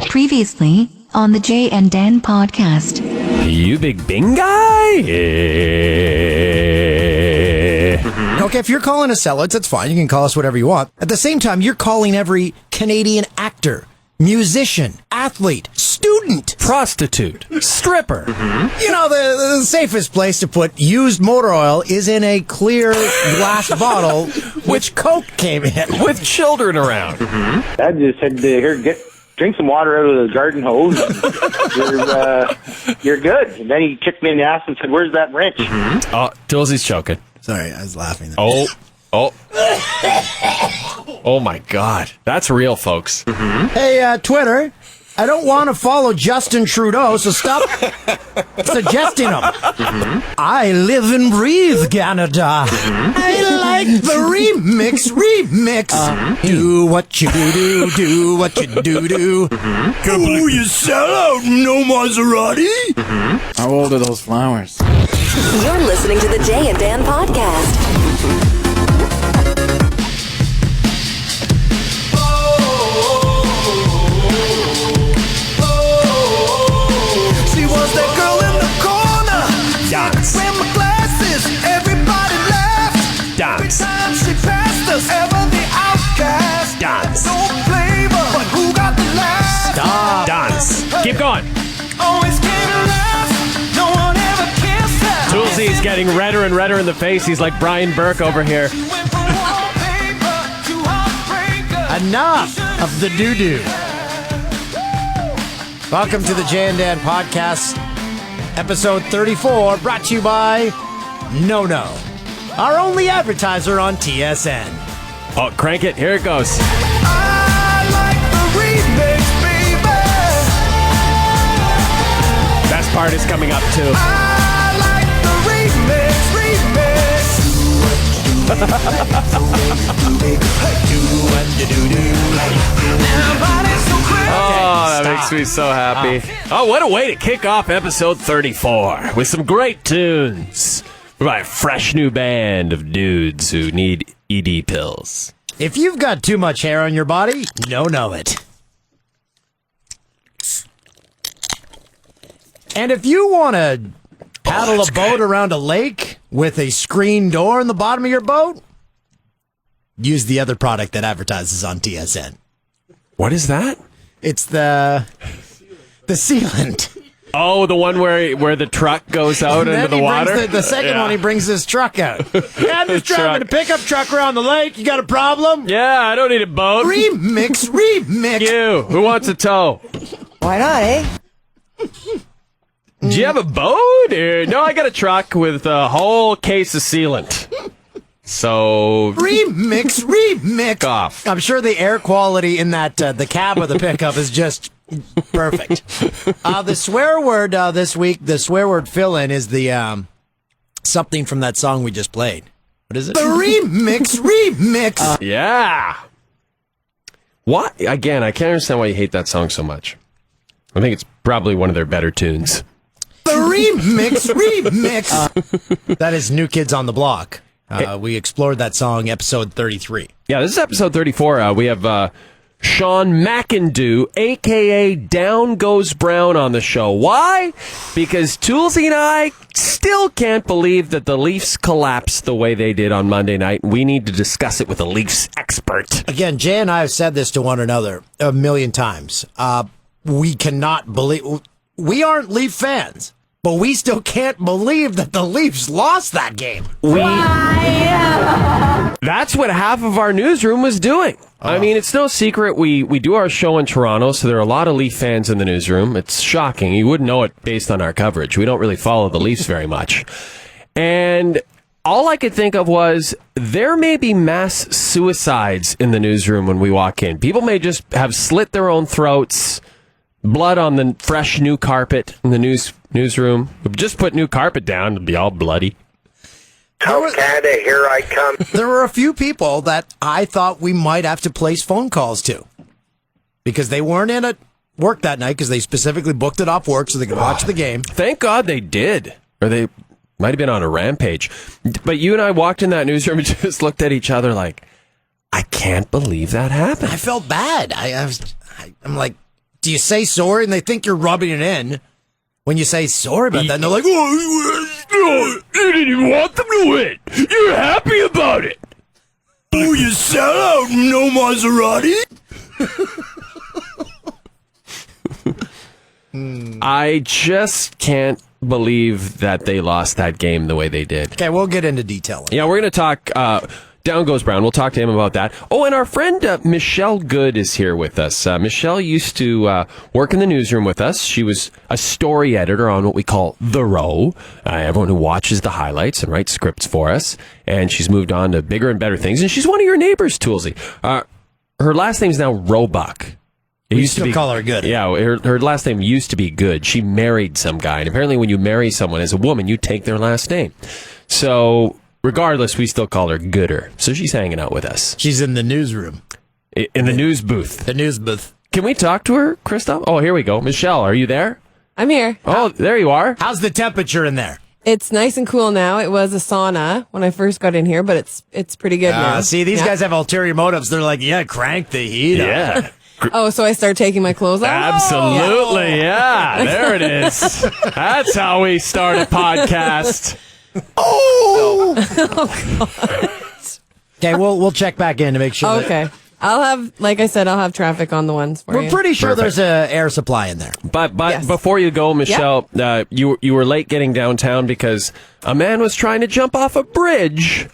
Previously on the Jay and Dan podcast. You big Bing guy? Okay, if you're calling us zealots, that's fine. You can call us whatever you want. At the same time, you're calling every Canadian actor, musician, athlete, student, Prostitute. Stripper. You know, the safest place to put used motor oil is in a clear glass bottle which Coke came in. With children around. Dad just said, here, drink some water out of the garden hose. You're good. And then he kicked me in the ass and said, where's that wrench? Oh, Toolsy's choking. Sorry, I was laughing. Oh. Oh my God. That's real, folks. Hey, Twitter, I don't want to follow Justin Trudeau, so stop suggesting him. I live and breathe Canada. I like the remix. Do what you do what you do. Oh, you sell out, no Maserati? How old are those flowers? You're listening to the Jay and Dan podcast. She was that girl in the corner. Dance. Wearing my glasses, everybody laughed. Dance. Every time she passed us, ever the outcast. Dance. No flavor, but who got the laugh? Stop. Dance. Keep going. Always came last. No one ever kissed her. Toolsy's getting redder and redder in the face. He's like Brian Burke over here. Enough of the doo-doo. Welcome to the Jay and Dan podcast, episode 34, brought to you by No, our only advertiser on TSN. Oh, crank it. Here it goes. I like the remix, baby. Best part is coming up, too. I like the remix. Oh, that makes me so happy. Oh, what a way to kick off episode 34 with some great tunes by a fresh new band of dudes who need ED pills. If you've got too much hair on your body, know it. And if you want to paddle a boat around a lake with a screen door in the bottom of your boat, use the other product that advertises on TSN. What is that? It's the sealant. Oh, the one where the truck goes out into the water? The second one, he brings his truck out. Yeah, I'm just Truck. driving a pickup truck around the lake. You got a problem? Yeah, I don't need a boat. Remix. You. Who wants a tow? Why not, eh? Do you have a boat? Or, no, I got a truck with a whole case of sealant. So Remix. off. I'm sure the air quality in that the cab of the pickup is just perfect. The swear word this week, the swear word fill-in is the something from that song we just played. What is it? The remix. Yeah. What? Again, I can't understand why you hate that song so much. I think it's probably one of their better tunes. The remix. That is New Kids on the Block. We explored that song, episode 33. Yeah, this is episode 34. We have Sean McIndoe, a.k.a. Down Goes Brown, on the show. Why? Because Toolsy and I still can't believe that the Leafs collapsed the way they did on Monday night. We need to discuss it with a Leafs expert. Again, Jay and I have said this to one another a million times. We cannot believe... We aren't Leaf fans, but we still can't believe that the Leafs lost that game. That's what half of our newsroom was doing. I mean, it's no secret. We do our show in Toronto, so there are a lot of Leaf fans in the newsroom. It's shocking. You wouldn't know it based on our coverage. We don't really follow the Leafs very much. And all I could think of was there may be mass suicides in the newsroom when we walk in. People may just have slit their own throats, blood on the fresh new carpet in the newsroom. Just put new carpet down, it'll be all bloody. Canada, here I come. There were a few people that I thought we might have to place phone calls to because they weren't in at work that night because they specifically booked it off work so they could watch the game. Thank God they did. Or they might have been on a rampage. But you and I walked in that newsroom and just looked at each other like, I can't believe that happened. I felt bad. I'm like, do you say sorry? And they think you're rubbing it in when you say sorry about that. And they're like, you didn't even want them to win. You're happy about it. oh, you sell out, no Maserati? I just can't believe that they lost that game the way they did. Okay, we'll get into detail. Yeah, we're going to talk. Down goes Brown. We'll talk to him about that. Oh, and our friend Michelle Good is here with us. Michelle used to work in the newsroom with us. She was a story editor on what we call The Row. Everyone who watches the highlights and writes scripts for us. And she's moved on to bigger and better things. And she's one of your neighbors, Toolsy. Her last name's now Roebuck. It We used to still be, call her Good. Yeah, her last name used to be Good. She married some guy. And apparently when you marry someone as a woman, you take their last name. So regardless, we still call her Gooder. So she's hanging out with us. She's in the newsroom. In the news booth. The news booth. Can we talk to her, Christoph? Oh, here we go. Michelle, are you there? I'm here. Oh, there you are. How's the temperature in there? It's nice and cool now. It was a sauna when I first got in here, but it's pretty good now. See, these guys have ulterior motives. They're like, yeah, crank the heat up. Yeah. Oh, so I start taking my clothes off? Absolutely, yeah. There it is. That's how we start a podcast. Okay, we'll check back in to make sure. Okay. I'll have traffic on the ones for you. We're pretty sure Perfect. there's a air supply in there. But Yes. before you go, Michelle, you were late getting downtown because a man was trying to jump off a bridge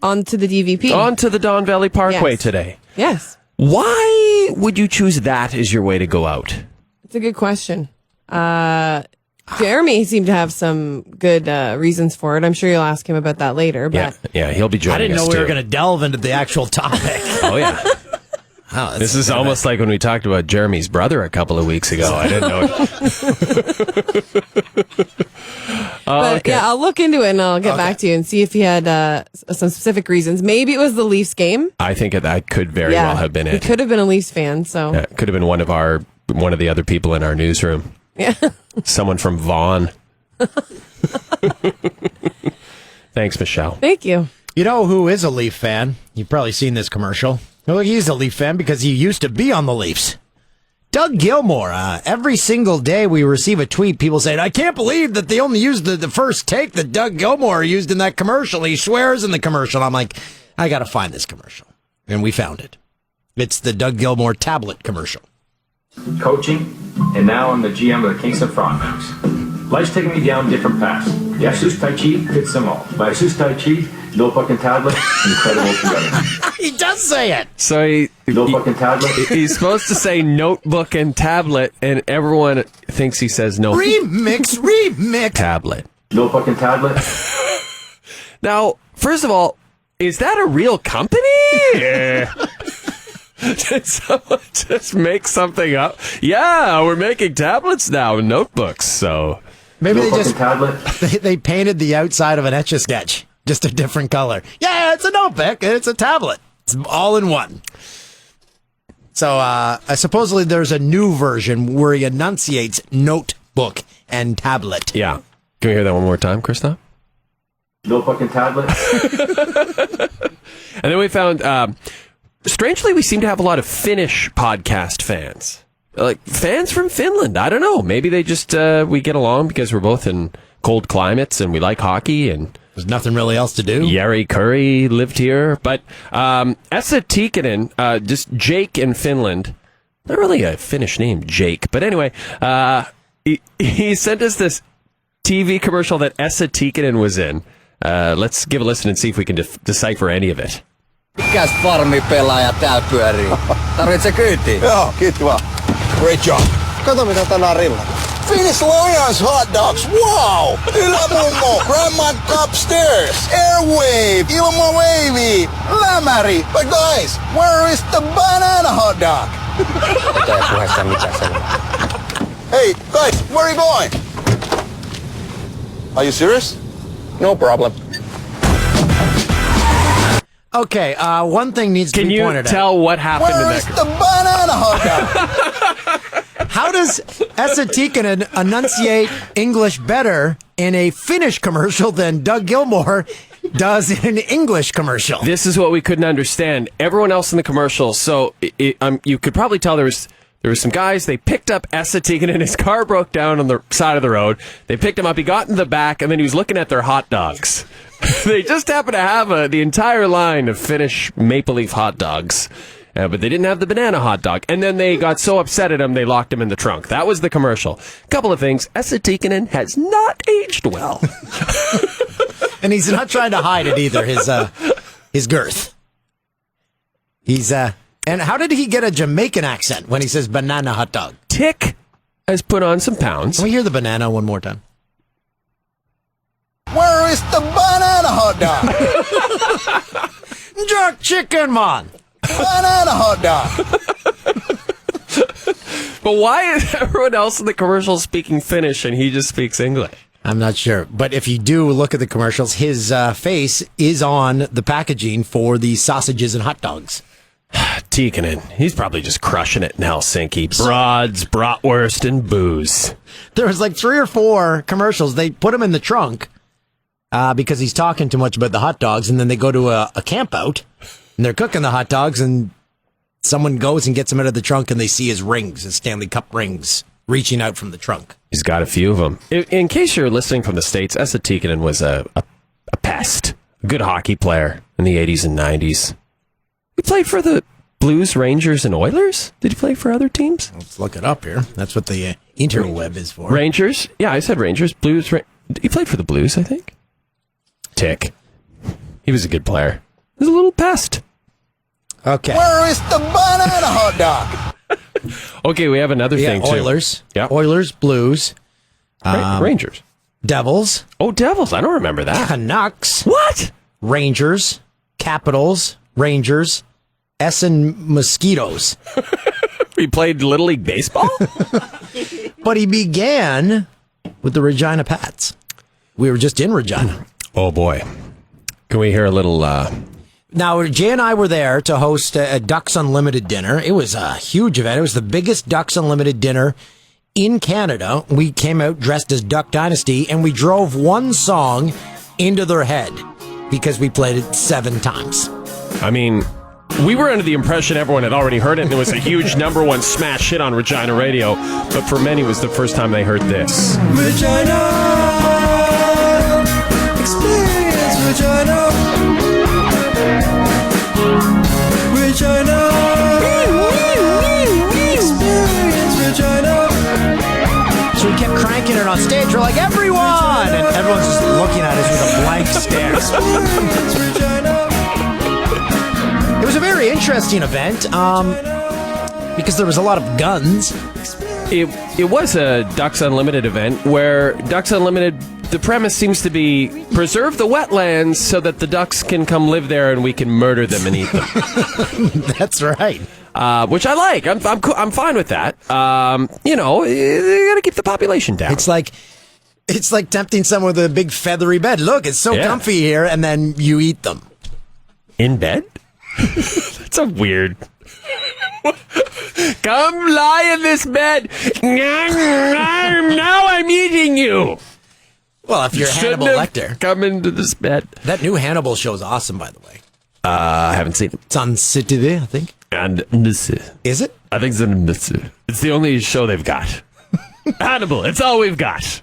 Onto the DVP. onto the Don Valley Parkway Yes. today. Yes. Why would you choose that as your way to go out? It's a good question. Jeremy seemed to have some good reasons for it. I'm sure you'll ask him about that later. But Yeah, he'll be joining us I didn't know we too. were going to delve into the actual topic. Oh, yeah. Wow, This is almost like when we talked about Jeremy's brother a couple of weeks ago. I didn't know. But yeah, I'll look into it and I'll get back to you and see if he had some specific reasons. Maybe it was the Leafs game. I think that could very well have been He it. could have been a Leafs fan. So Yeah, it could have been one of the other people in our newsroom. yeah. Someone from Vaughan. Thanks, Michelle. Thank you. You know who is a Leaf fan? You've probably seen this commercial. Well, he's a Leaf fan because he used to be on the Leafs. Doug Gilmour. Every single day we receive a tweet, people saying, I can't believe that they only used the first take that Doug Gilmour used in that commercial. He swears in the commercial. I'm like, I got to find this commercial. And we found it. It's the Doug Gilmour tablet commercial. Coaching, and now I'm the GM of the Kingston Frontenacs. Life's taking me down different paths. The Asus Tai Chi fits them all. My Asus Tai Chi, notebook and tablet, incredible together. He does say it. So Notebook and tablet. he's supposed to say notebook and tablet, and everyone thinks he says no Remix. tablet. Notebook and tablet. Now, first of all, is that a real company? Did someone just make something up? Yeah, we're making tablets now and notebooks, so... Maybe they Notebook just and tablet. they painted the outside of an Etch-a-Sketch, just a different color. Yeah, it's a notebook, it's a tablet. It's all in one. So, supposedly there's a new version where he enunciates notebook and tablet. Yeah. Can we hear that one more time, Christoph? Notebook and tablet. And then we found... strangely, we seem to have a lot of Finnish podcast fans. Like, fans from Finland. I don't know. Maybe they just, we get along because we're both in cold climates and we like hockey and... There's nothing really else to do. Jari Curry lived here. But Esa Tikkanen, just Jake in Finland. Not really a Finnish name, Jake. But anyway, he sent us this TV commercial that Esa Tikkanen was in. Let's give a listen and see if we can decipher any of it. Mikäs farmipelaaja tää pyörii? Tarvitse kyytiä? Joo, kiitti vaan. Great job. Kato mitä tänään rillata. Finnish Lions hot dogs, wow! Ylämummo, grandma upstairs, airwave, ilman wavy, lämäri. But guys, where is the banana hot dog? Mitä ei puheessa mitään selvää. Hey, guys, where are you going? Are you serious? No problem. Okay, one thing needs to Can be you pointed tell what happened Where in is that? the banana hot dog? How does Esa Tikkanen enunciate English better in a Finnish commercial than Doug Gilmour does in an English commercial. This is what we couldn't understand. Everyone else in the commercial, so you could probably tell there was some guys, they picked up Esa Tikkanen, and his car broke down on the side of the road. They picked him up, he got in the back, and then he was looking at their hot dogs. They just happened to have the entire line of Finnish maple leaf hot dogs. But they didn't have the banana hot dog. And then they got so upset at him, they locked him in the trunk. That was the commercial. Couple of things. Esa Tikkanen has not aged well. And he's not trying to hide it either, his girth. And how did he get a Jamaican accent when he says banana hot dog? Tick has put on some pounds. Can we hear the banana one more time? Where is the banana hot dog? Jerk chicken, man. Banana hot dog. But why is everyone else in the commercial speaking Finnish and he just speaks English? I'm not sure. But if you do look at the commercials, his face is on the packaging for the sausages and hot dogs. Tikkanen, he's probably just crushing it in Helsinki. Broads, bratwurst, and booze. There was like 3 or 4 commercials. They put him in the trunk because he's talking too much about the hot dogs, and then they go to a camp out, and they're cooking the hot dogs, and someone goes and gets him out of the trunk, and they see his rings, his Stanley Cup rings, reaching out from the trunk. He's got a few of them. In case you're listening from the States, Esa Tikkanen was a pest. A good hockey player in the 80s and 90s. He played for the Blues, Rangers, and Oilers? Did he play for other teams? Let's look it up here. That's what the interweb is for. Rangers? Yeah, I said Rangers. Blues. He played for the Blues, I think. Tick. He was a good player. He was a little pest. Okay. Where is the banana hot dog? Okay, we have another thing, too. Oilers. Yeah. Oilers, Blues. Rangers. Devils. Oh, Devils. I don't remember that. Canucks. What? Rangers. Capitals. Rangers. Essen Mosquitoes. He played Little League Baseball? But he began with the Regina Pats. We were just in Regina. Oh, boy. Can we hear a little... Now, Jay and I were there to host a Ducks Unlimited dinner. It was a huge event. It was the biggest Ducks Unlimited dinner in Canada. We came out dressed as Duck Dynasty, and we drove one song into their head because we played it 7 times. I mean... We were under the impression everyone had already heard it, and it was a huge #1 smash hit on Regina radio. But for many, it was the first time they heard this. Regina, experience Regina. Regina, experience Regina. So we kept cranking it on stage. We're like, everyone! And everyone's just looking at us with a blank stare. Experience Regina. It was a very interesting event because there was a lot of guns. It was a Ducks Unlimited event where Ducks Unlimited, the premise seems to be preserve the wetlands so that the ducks can come live there and we can murder them and eat them. That's right. Which I like. I'm fine with that. You got to keep the population down. It's like tempting someone with a big feathery bed. Look, it's so comfy here, and then you eat them. In bed? That's a weird... Come lie in this bed. Now I'm eating you. Well, if you're Hannibal Lecter. Come into this bed. That new Hannibal show is awesome, by the way. I haven't seen it. It's on CTV, I think. And is it? I think it's the only show they've got. Hannibal, it's all we've got.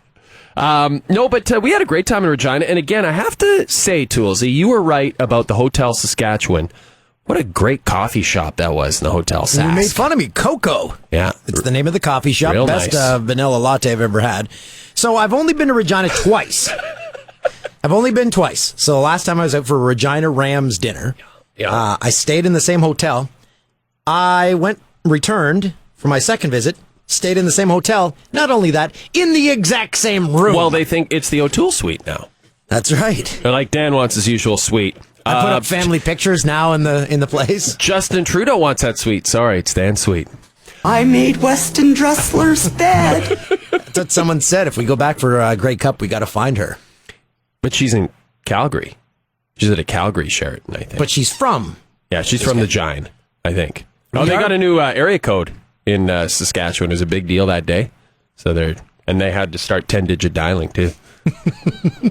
No, but we had a great time in Regina. And again, I have to say, Toolsy, you were right about the Hotel Saskatchewan. What a great coffee shop that was in the Hotel Sask. You made fun of me. Coco. Yeah. It's the name of the coffee shop. Real Best nice. Vanilla latte I've ever had. So I've only been to Regina twice. I've only been twice. So the last time I was out for a Regina Rams dinner. Yeah. I stayed in the same hotel. I returned for my second visit, stayed in the same hotel. Not only that, in the exact same room. Well, they think it's the O'Toole suite now. That's right. They're like, Dan wants his usual suite. I put up family pictures now in the place. Justin Trudeau wants that suite. Sorry, it's Dan's suite. I made Weston Dressler's bed. That's what someone said. If we go back for a Grey Cup, we got to find her. But she's in Calgary. She's at a Calgary Sheraton, I think. But she's from. Yeah, she's from the Giant, I think. Oh, they got a new area code in Saskatchewan. It was a big deal that day. So they had to start 10-digit dialing, too.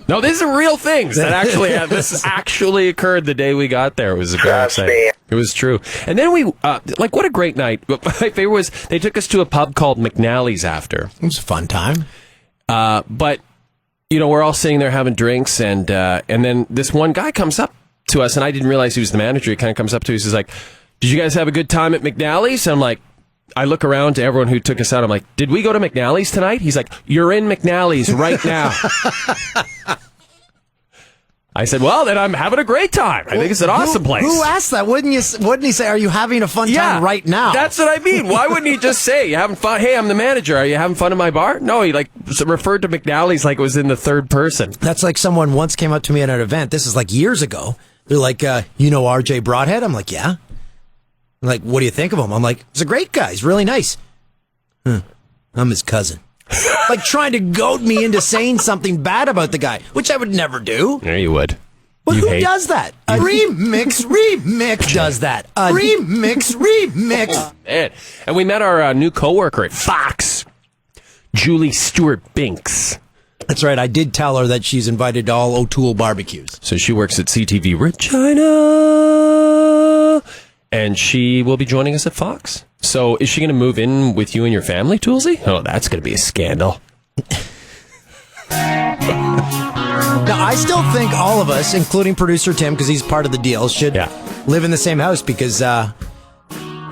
No, these are real things that actually this actually occurred the day we got there. It was very exciting. It was true. And then we, what a great night. My favorite was they took us to a pub called McNally's after. It was a fun time. But, we're all sitting there having drinks, and then this one guy comes up to us, and I didn't realize he was the manager. He kind of comes up to us. He's like, "Did you guys have a good time at McNally's?" And I'm like, I look around to everyone who took us out. I'm like, "Did we go to McNally's tonight?" He's like, "You're in McNally's right now." I said, "Well, then I'm having a great time. I think it's an awesome place." Who asked that? Wouldn't he say, "Are you having a fun time right now?" That's what I mean. Why wouldn't he just say, "You having fun? Hey, I'm the manager. Are you having fun at my bar?" No, he referred to McNally's like it was in the third person. That's like someone once came up to me at an event. This is like years ago. They're like, RJ Broadhead? I'm like, yeah. I'm like, what do you think of him? I'm like, he's a great guy. He's really nice. I'm his cousin. Like trying to goad me into saying something bad about the guy, which I would never do. Yeah, you would. Well, who does that? A remix does that. A remix. Man. And we met our new coworker at Fox, Julie Stewart-Binks. That's right. I did tell her that she's invited to all O'Toole barbecues. So she works at CTV Regina, and she will be joining us at Fox. So is she going to move in with you and your family, Toolsy? Oh, that's going to be a scandal. Now, I still think all of us, including producer Tim, because he's part of the deal, should live in the same house because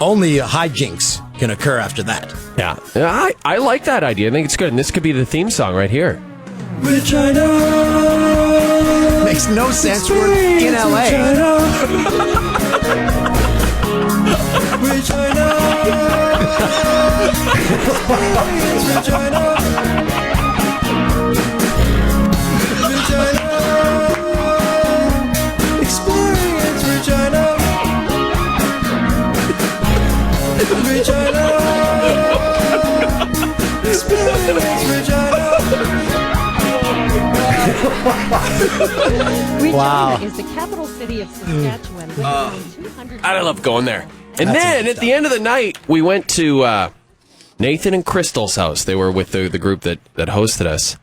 only hijinks can occur after that. Yeah. I like that idea. I think it's good. And this could be the theme song right here. Regina. Makes no sense. We're in LA. Regina. Experience Regina. Regina. Experience Regina. Regina is the capital city of Saskatchewan. With around 200 I love going there. And then at the end of the night, we went to Nathan and Crystal's house. They were with the group that hosted us.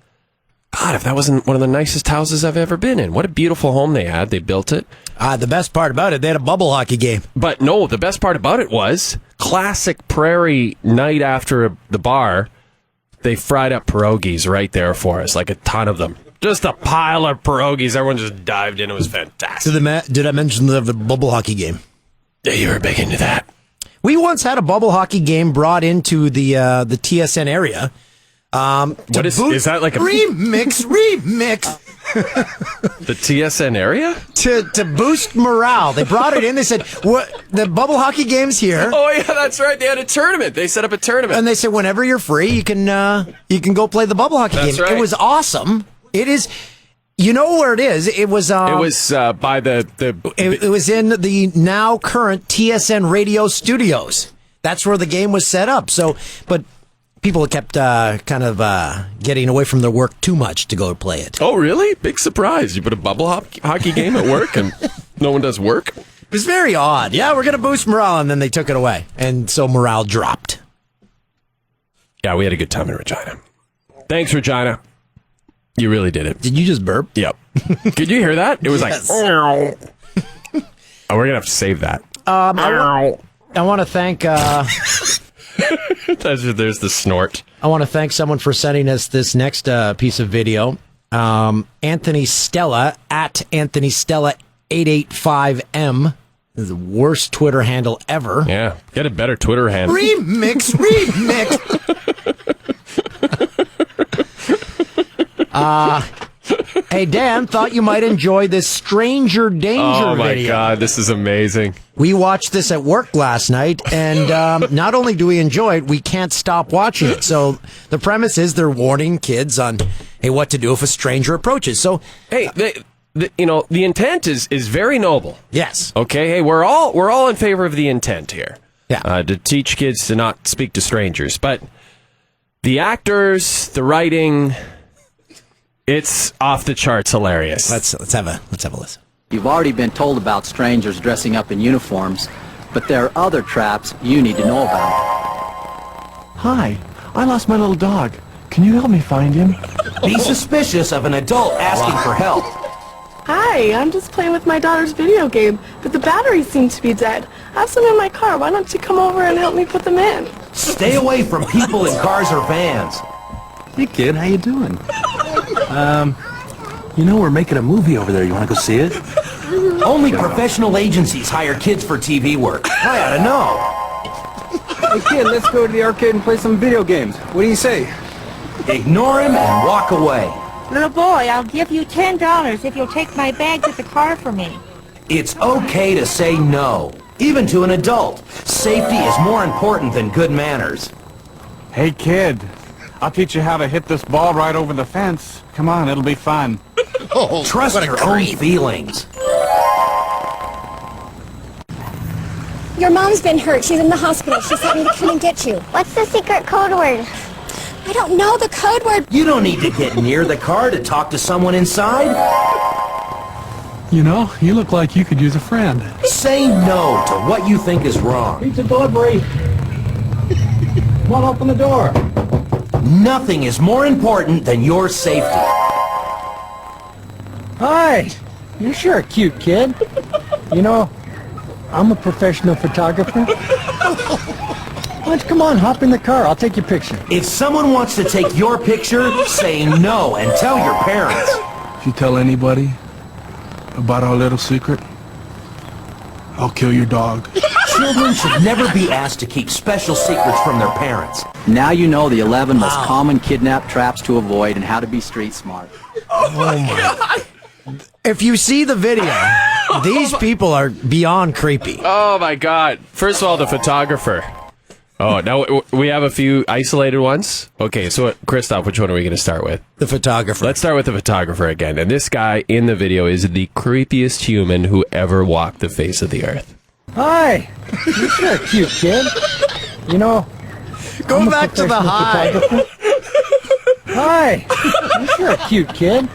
God, if that wasn't one of the nicest houses I've ever been in. What a beautiful home they had. They built it. The best part about it, they had a bubble hockey game. But no, the best part about it was classic prairie night after the bar. They fried up pierogies right there for us, like a ton of them. Just a pile of pierogies. Everyone just dived in. It was fantastic. Did I mention the bubble hockey game? Yeah, you were big into that. We once had a bubble hockey game brought into the TSN area. What is that like a remix? The TSN area? To boost morale. They brought it in. They said, "What? The bubble hockey game's here." Oh yeah, that's right. They had a tournament. They set up a tournament. And they said, whenever you're free, you can go play the bubble hockey game. Right. It was awesome. It is. You know where it is? It was. It was by the. It was in the now current TSN radio studios. That's where the game was set up. So, but people kept getting away from their work too much to go play it. Oh, really? Big surprise! You put a bubble hockey game at work, and no one does work. It was very odd. Yeah, we're gonna boost morale, and then they took it away, and so morale dropped. Yeah, we had a good time in Regina. Thanks, Regina. You really did it. Did you just burp? Yep. Could you hear that? It was yes. Like, oh, we're going to have to save that. I want to thank... There's the snort. I want to thank someone for sending us this next piece of video. Anthony Stella, at Anthony Stella 885M. This is the worst Twitter handle ever. Yeah, get a better Twitter handle. Remix. Hey, Dan, thought you might enjoy this Stranger Danger video. Oh, my God, this is amazing. We watched this at work last night, and not only do we enjoy it, we can't stop watching it. So the premise is they're warning kids on, hey, what to do if a stranger approaches. So, hey, the intent is very noble. Yes. Okay, hey, we're all in favor of the intent here. Yeah. To teach kids to not speak to strangers. But the actors, the writing... It's off the charts hilarious. Let's have a listen. You've already been told about strangers dressing up in uniforms, but there are other traps you need to know about. Hi, I lost my little dog. Can you help me find him? Be suspicious of an adult asking for help. Hi, I'm just playing with my daughter's video game, but the batteries seem to be dead. I have some in my car. Why don't you come over and help me put them in? Stay away from people in cars or vans. Hey kid, how you doing? We're making a movie over there. You want to go see it? Only professional agencies hire kids for TV work. I ought to know. Hey kid, let's go to the arcade and play some video games. What do you say? Ignore him and walk away. Little boy, I'll give you $10 if you'll take my bags at the car for me. It's okay to say no, even to an adult. Safety is more important than good manners. Hey, kid. I'll teach you how to hit this ball right over the fence. Come on, it'll be fun. Trust your own feelings. Your mom's been hurt. She's in the hospital. She sent me to come and get you. What's the secret code word? I don't know the code word. You don't need to get near the car to talk to someone inside. You look like you could use a friend. Say no to what you think is wrong. Pizza delivery. Come on, open the door. Nothing is more important than your safety. Hi. You're sure a cute kid. I'm a professional photographer. Why don't you come on, hop in the car. I'll take your picture. If someone wants to take your picture, say no and tell your parents. If you tell anybody about our little secret, I'll kill your dog. Children should never be asked to keep special secrets from their parents. Now you know the 11 most common kidnap traps to avoid and how to be street smart. Oh my. If you see the video, these people are beyond creepy. Oh my God. First of all, the photographer. Oh, now we have a few isolated ones. Okay, so Christoph, which one are we going to start with? The photographer. Let's start with the photographer again. And this guy in the video is the creepiest human who ever walked the face of the earth. Hi. You're sure a cute kid. Go back to the hi. Hi. You're sure a cute kid.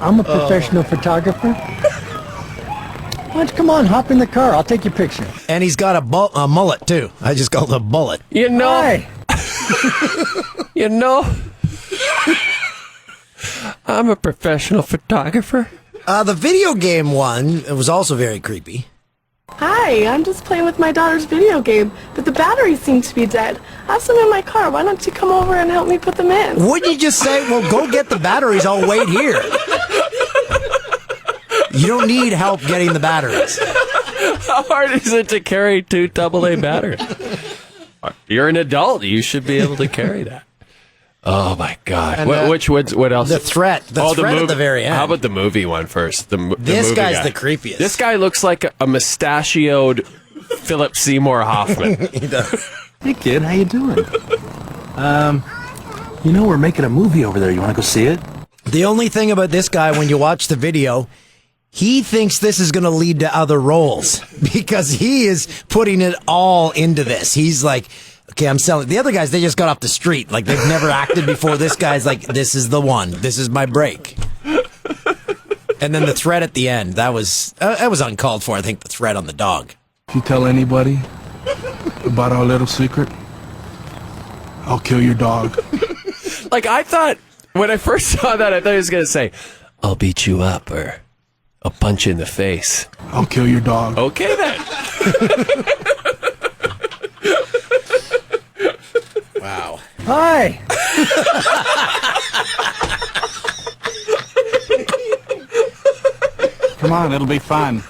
I'm a professional photographer. Why don't you come on, hop in the car. I'll take your picture. And he's got a mullet, too. I just called it a bullet. Hi. I'm a professional photographer. The video game one, it was also very creepy. Hi, I'm just playing with my daughter's video game, but the batteries seem to be dead. I have some in my car. Why don't you come over and help me put them in? Wouldn't you just say, well, go get the batteries, I'll wait here. You don't need help getting the batteries. How hard is it to carry 2 AA batteries? You're an adult. You should be able to carry that. Oh, my God. And, what else? The threat. The threat movie, at the very end. How about the movie one first? This guy's guy. The creepiest. This guy looks like a mustachioed Philip Seymour Hoffman. He does. Hey, kid, how you doing? We're making a movie over there. You want to go see it? The only thing about this guy, when you watch the video, he thinks this is going to lead to other roles because he is putting it all into this. He's like, okay, I'm selling. The other guys, they just got off the street. Like, they've never acted before. This guy's like, this is the one. This is my break. And then the threat at the end, that was uncalled for, I think, the threat on the dog. If you tell anybody about our little secret, I'll kill your dog. Like, I thought, when I first saw that, I thought he was going to say, I'll beat you up, or I'll punch you in the face. I'll kill your dog. Okay, then. Wow. Hi. Come on, it'll be fun.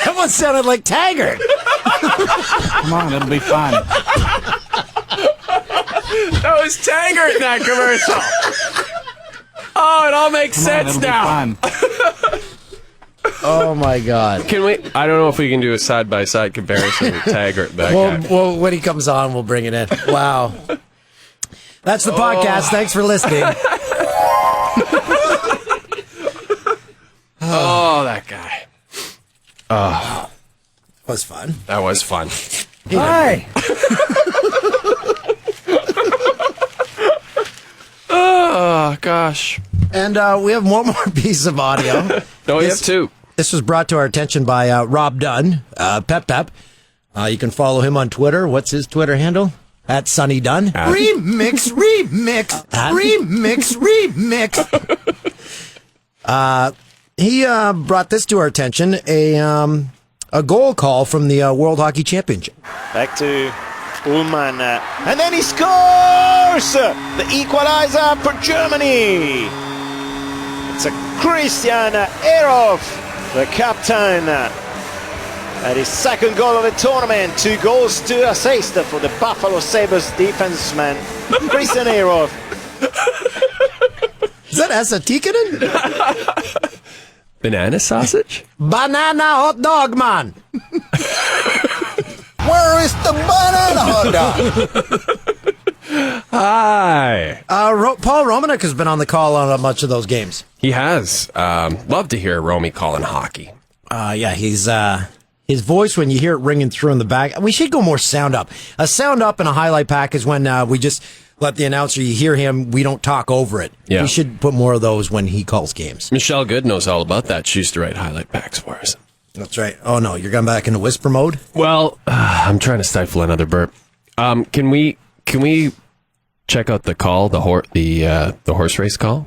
That one sounded like Taggart. Come on, it'll be fun. That was Taggart in that commercial. Oh, it all makes sense now. Oh my God! Can we? I don't know if we can do a side-by-side comparison with Taggart. That guy. Well, when he comes on, we'll bring it in. Wow, that's the podcast. Thanks for listening. Oh, that guy. Oh, was fun. That was fun. Hi. Oh gosh. And we have one more piece of audio. No, we have 2. This was brought to our attention by Rob Dunn, Pep. You can follow him on Twitter. What's his Twitter handle? at Sunny Dunn. Remix. He brought this to our attention, a goal call from the World Hockey Championship. Back to Ullmann, and then he scores! The equalizer for Germany! It's a Christian Ehrhoff, the captain. And his second goal of the tournament, 2 goals to assist for the Buffalo Sabres defenseman, Christian Ehrhoff. Is that Esa Tikkanen? Banana sausage? Banana hot dog, man. Where is the banana hot dog? Hi. Paul Romanek has been on the call on a bunch of those games. He has. Love to hear Romy calling hockey. Yeah, he's his voice when you hear it ringing through in the back. We should go more sound up. A sound up and a highlight pack is when we just let the announcer, you hear him, we don't talk over it. Yeah. We should put more of those when he calls games. Michelle Good knows all about that. She used to write highlight packs for us. That's right. Oh no, you're going back into whisper mode? Well, I'm trying to stifle another burp. Can we check out the call, the horse race call?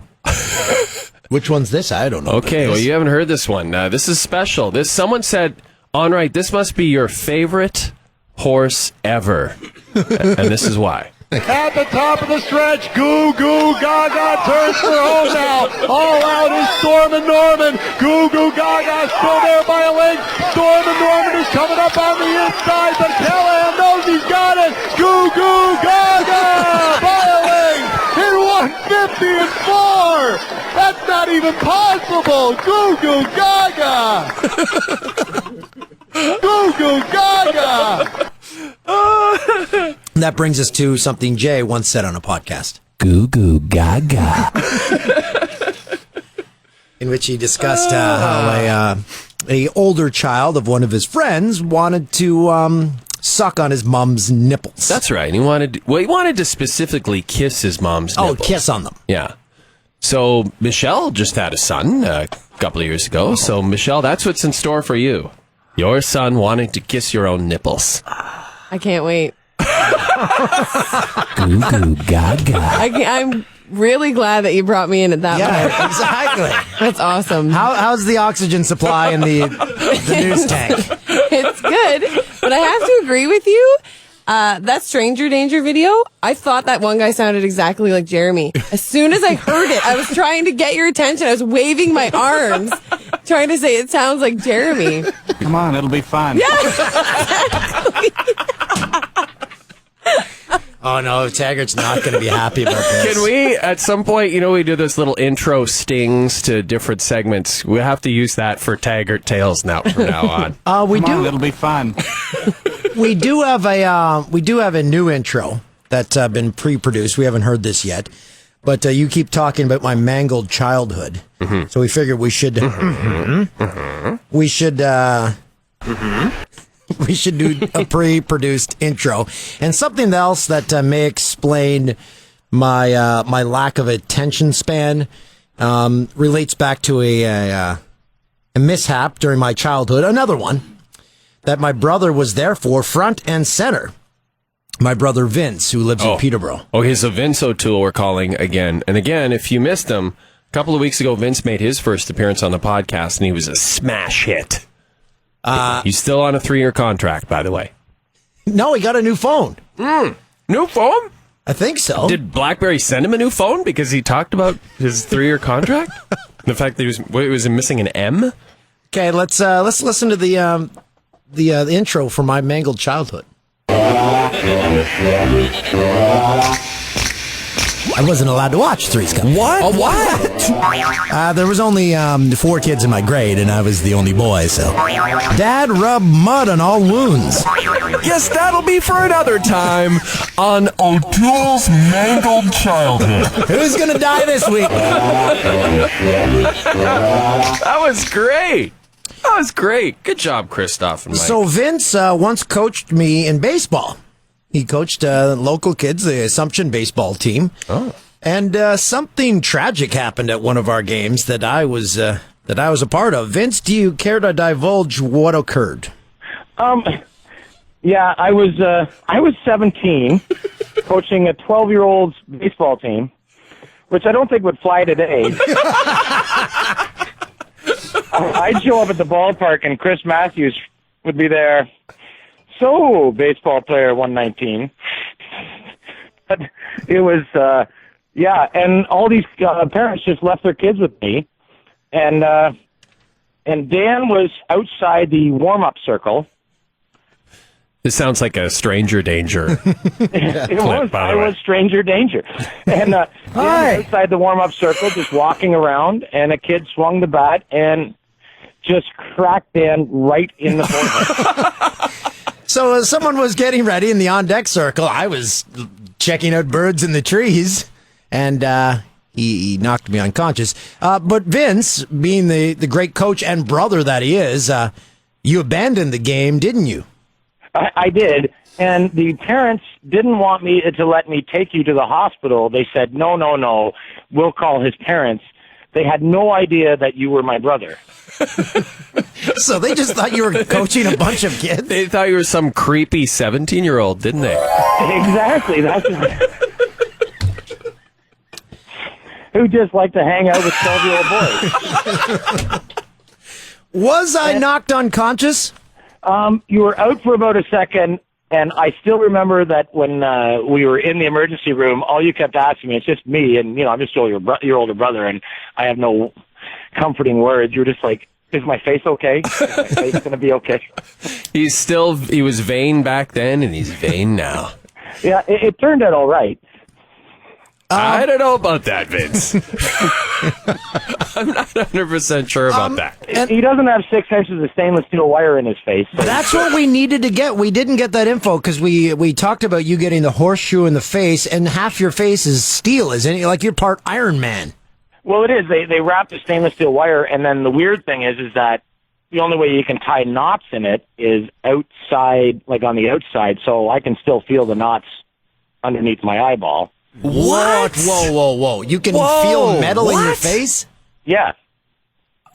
Which one's this? I don't know. Okay, well, you haven't heard this one. This is special. Someone said, "Onright, this must be your favorite horse ever," and this is why. At the top of the stretch, Goo Goo Gaga turns for home now. All out is Storm and Norman. Goo Goo Gaga still there by a length. Storm and Norman is coming up on the inside, but Callahan knows he's got it. Goo Goo Gaga by a length in 150 and 4. That's not even possible. Goo Goo Gaga. Goo Goo Gaga. That brings us to something Jay once said on a podcast. Goo Goo Gaga. In which he discussed how a older child of one of his friends wanted to suck on his mom's nipples. That's right. He wanted to specifically kiss his mom's nipples. Oh, kiss on them. Yeah. So Michelle just had a son a couple of years ago. So Michelle, that's what's in store for you. Your son wanting to kiss your own nipples. I can't wait. Goo Goo Gaga. I'm really glad that you brought me in at that point. Yeah, exactly. That's awesome. How's the oxygen supply in the news tank? It's good, but I have to agree with you. That stranger danger video, I thought that one guy sounded exactly like Jeremy. As soon as I heard it, I was trying to get your attention. I was waving my arms, trying to say it sounds like Jeremy. Come on, it'll be fun. Yeah, exactly. Oh no, Taggart's not going to be happy about this. Can we, at some point, we do this little intro stings to different segments. We have to use that for Taggart Tales from now on. Come on, it'll be fun. We do have a new intro that's been pre-produced. We haven't heard this yet, but you keep talking about my mangled childhood, so we figured we should we should do a pre-produced intro and something else that may explain my my lack of attention span. Relates back to a mishap during my childhood. Another one that my brother was there for, front and center. My brother Vince, who lives in Peterborough. Okay, so Vince O'Toole we're calling again. And again, if you missed him, a couple of weeks ago, Vince made his first appearance on the podcast, and he was a smash hit. He's still on a 3-year contract, by the way. No, he got a new phone. New phone? I think so. Did BlackBerry send him a new phone because he talked about his 3-year contract? The fact that he was missing an M? Okay, let's listen to the intro for my mangled childhood. I wasn't allowed to watch Three's Company. What? What? There was only 4 kids in my grade, and I was the only boy, so... Dad rubbed mud on all wounds. Yes, that'll be for another time on O'Toole's Mangled Childhood. Who's gonna die this week? That was great. That was great. Good job, Christoph and Mike. So Vince once coached me in baseball. He coached local kids, the Assumption baseball team. Oh. And something tragic happened at one of our games that I was a part of. Vince, do you care to divulge what occurred? Yeah, I was 17, coaching a 12-year-old's baseball team, which I don't think would fly today. I'd show up at the ballpark and Chris Matthews would be there. So, baseball player 119. But it was, and all these parents just left their kids with me. And Dan was outside the warm-up circle. This sounds like a stranger danger. I was stranger danger. And Dan was outside the warm-up circle, just walking around, and a kid swung the bat and just cracked Dan right in the forehead. So as someone was getting ready in the on-deck circle, I was checking out birds in the trees, and he knocked me unconscious. But Vince, being the great coach and brother that he is, you abandoned the game, didn't you? I did, and the parents didn't want me to let me take you to the hospital. They said, no, we'll call his parents. They had no idea that you were my brother. So they just thought you were coaching a bunch of kids? They thought you were some creepy 17-year-old, didn't they? Exactly. That's who just like to hang out with 12-year-old boys. Was I knocked unconscious? You were out for about a second, and I still remember that when we were in the emergency room, all you kept asking me, it's just me, and, I'm just your older brother, and I have no comforting words. You were just like, is my face okay? Is my face going to be okay? He was vain back then, and he's vain now. Yeah, it turned out all right. I don't know about that, Vince. I'm not 100% sure about that. He doesn't have 6 inches of stainless steel wire in his face. So. That's what we needed to get. We didn't get that info because we talked about you getting the horseshoe in the face, and half your face is steel, isn't it? Like you're part Iron Man. Well, it is. They wrap the stainless steel wire, and then the weird thing is that the only way you can tie knots in it is outside, like on the outside, so I can still feel the knots underneath my eyeball. What? Whoa. You can feel metal in your face? Yeah.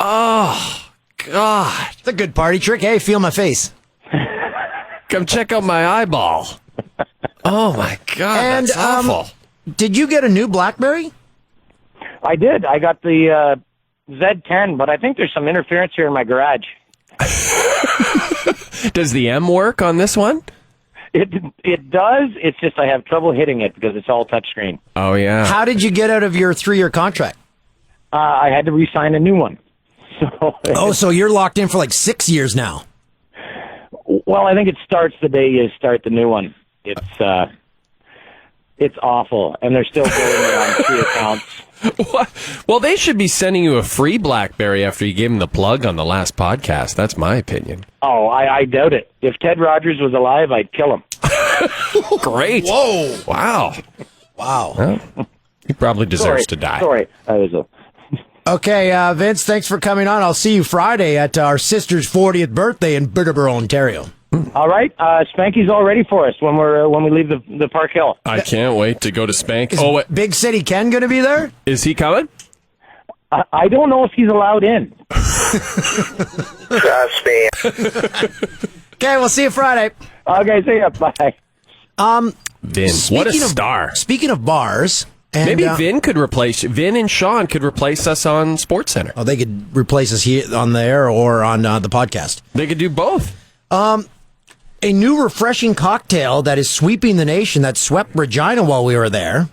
Oh, God. It's a good party trick. Hey, feel my face. Come check out my eyeball. Oh, my God. And, that's awful. Did you get a new BlackBerry? I did. I got the Z10, but I think there's some interference here in my garage. Does the M work on this one? It does. It's just I have trouble hitting it because it's all touchscreen. Oh, yeah. How did you get out of your 3-year contract? I had to re-sign a new one. So you're locked in for like 6 years now. Well, I think it starts the day you start the new one. It's awful, and they're still billing me on 3 accounts. What? Well, they should be sending you a free BlackBerry after you gave them the plug on the last podcast. That's my opinion. Oh, I doubt it. If Ted Rogers was alive, I'd kill him. Great. Whoa. Wow. Well, he probably deserves to die. Sorry. Okay, Vince, thanks for coming on. I'll see you Friday at our sister's 40th birthday in Peterborough, Ontario. All right. Spanky's all ready for us when we leave the Park Hill. I can't wait to go to Spank. Is Big City Ken going to be there? Is he coming? I don't know if he's allowed in. Trust me. Okay, we'll see you Friday. Okay, see ya. Bye. Vin, what a star. Speaking of bars... And, maybe Vin and Sean could replace us on SportsCenter. Oh, they could replace us here on the air or on the podcast. They could do both. A new refreshing cocktail that is sweeping the nation that swept Regina while we were there.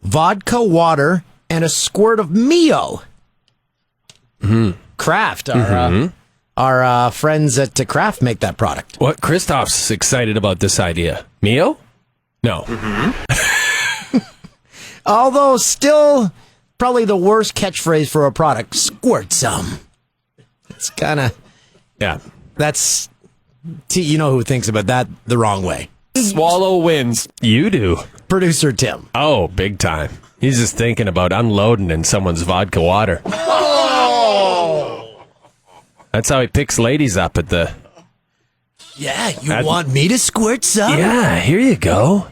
Vodka, water, and a squirt of Mio. Kraft, our friends at Kraft make that product. What? Christoph's excited about this idea. Mio? No. Although still probably the worst catchphrase for a product. Squirt some. It's kind of... Yeah. That's... You know who thinks about that the wrong way. Swallow wins. You do. Producer Tim. Oh, big time. He's just thinking about unloading in someone's vodka water. Oh! That's how he picks ladies up at the... Yeah, you want me to squirt some? Yeah, here you go.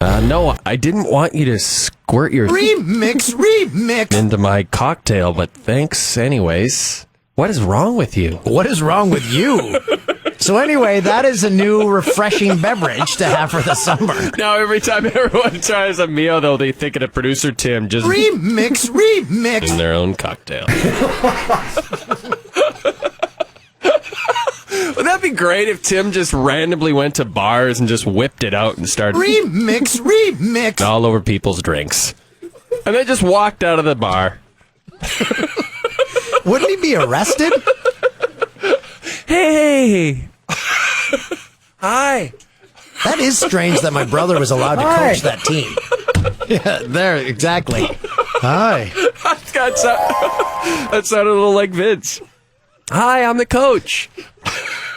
No, I didn't want you to squirt your... Remix! ...into my cocktail, but thanks anyways. What is wrong with you? What is wrong with you? So anyway, that is a new refreshing beverage to have for the summer. Now, every time everyone tries a meal, though, they think of the producer, Tim, just remix in their own cocktail. Would that be great if Tim just randomly went to bars and just whipped it out and started remix all over people's drinks? And then just walked out of the bar. Wouldn't he be arrested? Hey! Hi! That is strange that my brother was allowed to coach that team. Yeah, there, exactly. Hi. That sounded a little like Vince. Hi, I'm the coach.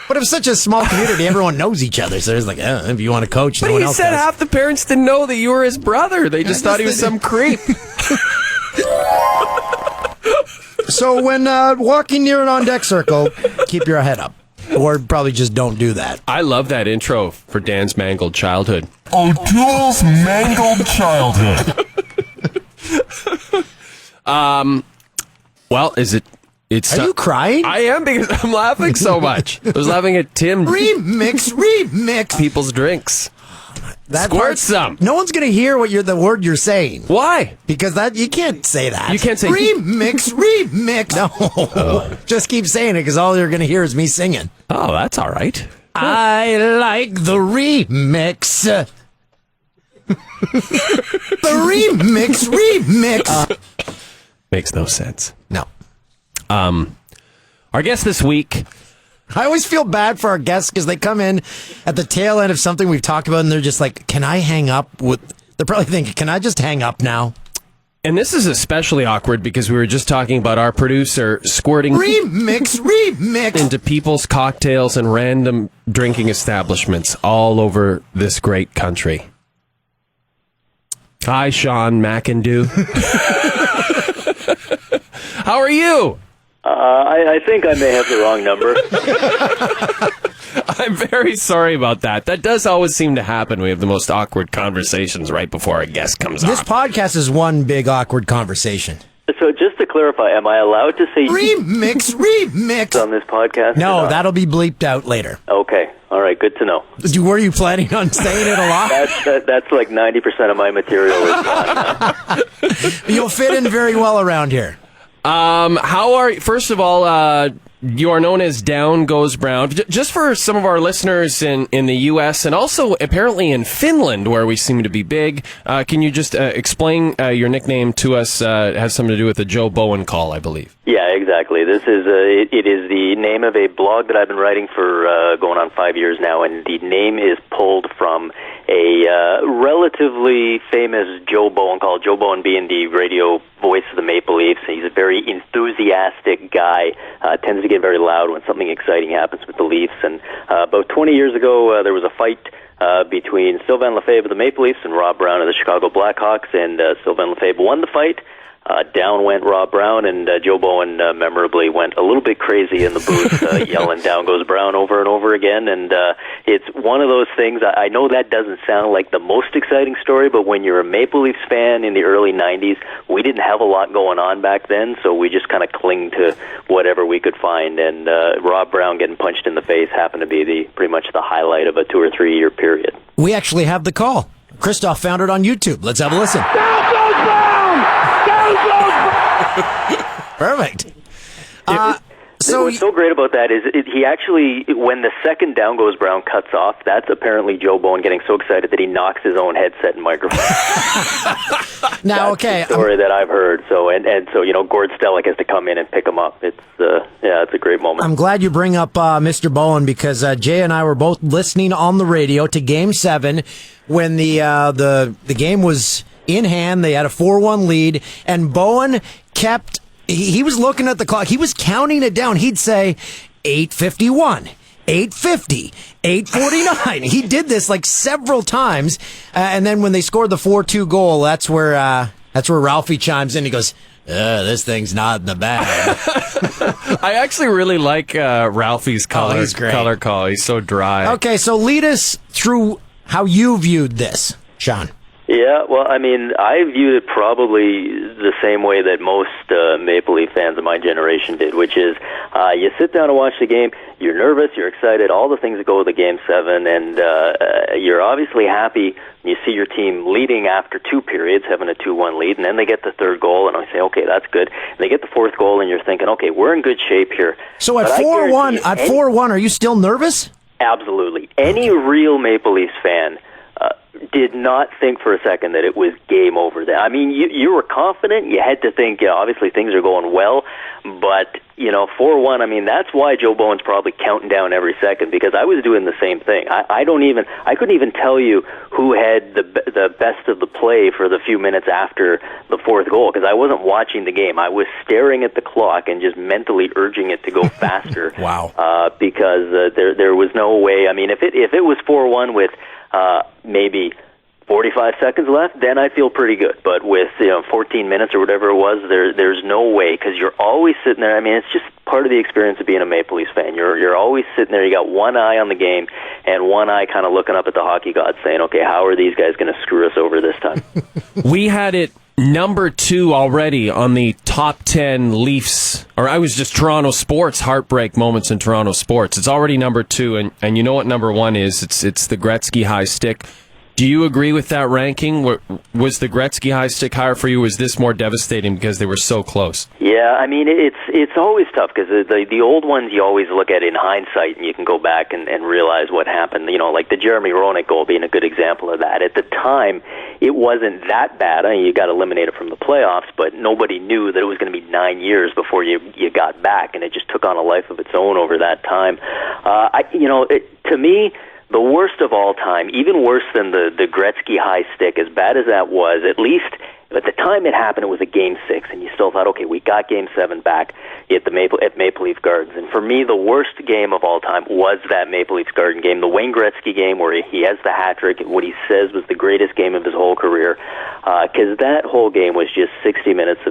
But it was such a small community, everyone knows each other. So it's like, if you want to coach, but no one he else said does. half the parents didn't know that you were his brother. They just thought he was some creep. So when walking near an on-deck circle, keep your head up. Or probably just don't do that. I love that intro for Dan's mangled childhood. O'Toole's mangled childhood. Well, is it... Are you crying? I am, because I'm laughing so much. I was laughing at Tim. Remix. People's drinks. Squirt some. No one's going to hear the word you're saying. Why? Because you can't say that. You can't say... Remix. No. Oh. Just keep saying it, because all you're going to hear is me singing. Oh, that's all right. I like the remix. The remix. Makes no sense. No. Our guest this week... I always feel bad for our guests because they come in at the tail end of something we've talked about and they're just like, can I hang up? They're probably thinking, can I just hang up now? And this is especially awkward because we were just talking about our producer squirting remix into people's cocktails and random drinking establishments all over this great country. Hi, Sean McIndoe. How are you? I think I may have the wrong number. I'm very sorry about that. That does always seem to happen. We have the most awkward conversations right before a guest comes on. This podcast is one big awkward conversation. So just to clarify, am I allowed to say remix on this podcast? No, that'll be bleeped out later. Okay. All right. Good to know. Were you planning on saying it a lot? That's like 90% of my material is gone now. You'll fit in very well around here. How are you? First of all, you are known as Down Goes Brown. Just for some of our listeners in the U.S. and also apparently in Finland, where we seem to be big, can you just explain your nickname to us? It has something to do with the Joe Bowen call, I believe. Yeah, exactly. This is it is the name of a blog that I've been writing for going on 5 years now, and the name is pulled from a relatively famous Joe Bowen call. Joe Bowen being the radio voice of the Maple Leafs. He's a very enthusiastic guy, tends to get very loud when something exciting happens with the Leafs. And about 20 years ago, there was a fight between Sylvain Lefebvre of the Maple Leafs and Rob Brown of the Chicago Blackhawks, and Sylvain Lefebvre won the fight. Down went Rob Brown, and Joe Bowen memorably went a little bit crazy in the booth, yelling "Down goes Brown" over and over again. And it's one of those things. I know that doesn't sound like the most exciting story, but when you're a Maple Leafs fan in the early 90s, we didn't have a lot going on back then, so we just kind of cling to whatever we could find. And Rob Brown getting punched in the face happened to be pretty much the highlight of a 2 or 3 year period. We actually have the call. Christoph found it on YouTube. Let's have a listen. Down goes Brown! Down goes Brown! Perfect. What's so great about that is he actually, when the second Down Goes Brown cuts off, that's apparently Joe Bowen getting so excited that he knocks his own headset and microphone. Now, that's the story that I've heard. So so Gord Stellick has to come in and pick him up. It's it's a great moment. I'm glad you bring up Mr. Bowen, because Jay and I were both listening on the radio to Game 7 when the game was in hand. They had a 4-1 lead, and Bowen kept. He was looking at the clock. He was counting it down. He'd say 8:51, 8:50, 8:49. He did this like several times. And then when they scored the 4-2 goal, that's where Ralphie chimes in. He goes, this thing's not in the bag. I actually really like Ralphie's color call. He's so dry. Okay, so lead us through how you viewed this, Sean. Yeah, well, I mean, I viewed it probably the same way that most Maple Leaf fans of my generation did, which is you sit down and watch the game, you're nervous, you're excited, all the things that go with the Game 7, and you're obviously happy when you see your team leading after 2 periods, having a 2-1 lead, and then they get the third goal, and I say, okay, that's good. And they get the fourth goal, and you're thinking, okay, we're in good shape here. So at 4-1, are you still nervous? Absolutely. Any real Maple Leafs fan did not think for a second that it was game over there. I mean, you were confident. You had to think, obviously things are going well, but 4-1. I mean, that's why Joe Bowen's probably counting down every second, because I was doing the same thing. I couldn't even tell you who had the best of the play for the few minutes after the fourth goal, because I wasn't watching the game. I was staring at the clock and just mentally urging it to go faster. Wow. Because there was no way. I mean, if it was 4-1 with maybe 45 seconds left, then I feel pretty good. But with 14 minutes or whatever it was, there's no way, because you're always sitting there. I mean, it's just part of the experience of being a Maple Leafs fan. You're always sitting there. You got one eye on the game and one eye kind of looking up at the hockey gods, saying, "Okay, how are these guys going to screw us over this time?" We had it number 2 already on the top 10 Leafs, or I was just Toronto sports heartbreak moments in Toronto sports. It's already number 2, and you know what number 1 is? It's the Gretzky high stick. Do you agree with that ranking? Was the Gretzky high stick higher for you? Was this more devastating because they were so close? Yeah, I mean, it's always tough, because the old ones you always look at in hindsight, and you can go back and realize what happened. Like the Jeremy Roenick goal being a good example of that. At the time, it wasn't that bad. I mean, you got eliminated from the playoffs, but nobody knew that it was going to be 9 years before you got back, and it just took on a life of its own over that time. To me, the worst of all time, even worse than the Gretzky high stick, as bad as that was, at least at the time it happened, it was a Game 6, and you still thought, okay, we got Game 7 back at Maple Leaf Gardens. And for me, the worst game of all time was that Maple Leafs Garden game, the Wayne Gretzky game where he has the hat trick, what he says was the greatest game of his whole career, because that whole game was just 60 minutes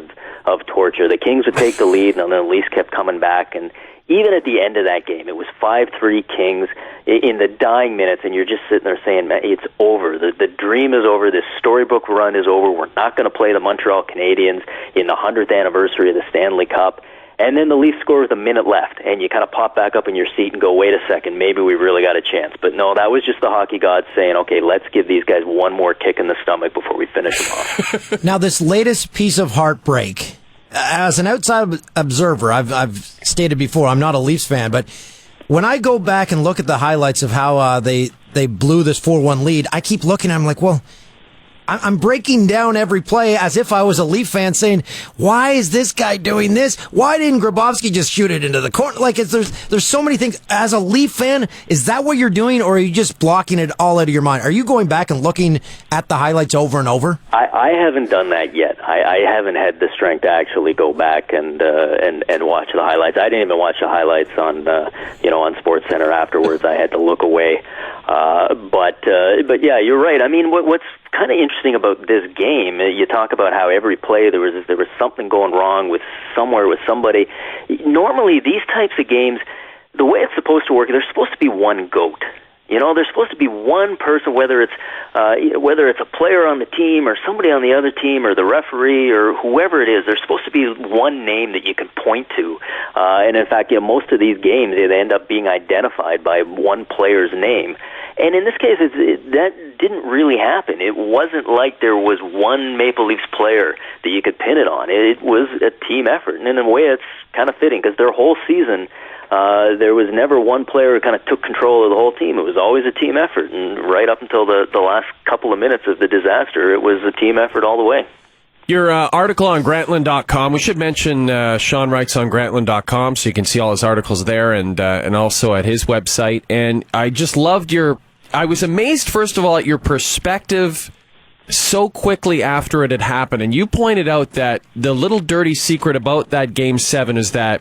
of torture. The Kings would take the lead, and then the Leafs kept coming back, and even at the end of that game, it was 5-3 Kings in the dying minutes, and you're just sitting there saying, man, it's over. The dream is over. This storybook run is over. We're not going to play the Montreal Canadiens in the 100th anniversary of the Stanley Cup. And then the Leafs score with a minute left, and you kind of pop back up in your seat and go, wait a second, maybe we really got a chance. But no, that was just the hockey gods saying, okay, let's give these guys one more kick in the stomach before we finish them off. Now, this latest piece of heartbreak, as an outside observer, I've stated before, I'm not a Leafs fan, but when I go back and look at the highlights of how they blew this 4-1 lead, I keep looking at them like, well, I'm breaking down every play as if I was a Leaf fan, saying, why is this guy doing this? Why didn't Grabowski just shoot it into the corner? Like, there's so many things. As a Leaf fan, is that what you're doing, or are you just blocking it all out of your mind? Are you going back and looking at the highlights over and over? I haven't done that yet. I haven't had the strength to actually go back and watch the highlights. I didn't even watch the highlights on on SportsCenter afterwards. I had to look away. But yeah, you're right. I mean, what's kind of interesting about this game, you talk about how every play there was something going wrong with somewhere with somebody. Normally, these types of games, the way it's supposed to work, there's supposed to be one GOAT. There's supposed to be one person, whether it's a player on the team or somebody on the other team or the referee or whoever it is. There's supposed to be one name that you can point to. And in fact, most of these games, they end up being identified by one player's name. And in this case, that didn't really happen. It wasn't like there was one Maple Leafs player that you could pin it on. It was a team effort. And in a way, it's kind of fitting, because their whole season, there was never one player who kind of took control of the whole team. It was always a team effort. And right up until the last couple of minutes of the disaster, it was a team effort all the way. Your article on Grantland.com, we should mention Sean writes on Grantland.com, so you can see all his articles there and also at his website. And I just loved I was amazed, first of all, at your perspective so quickly after it had happened. And you pointed out that the little dirty secret about that Game 7 is that,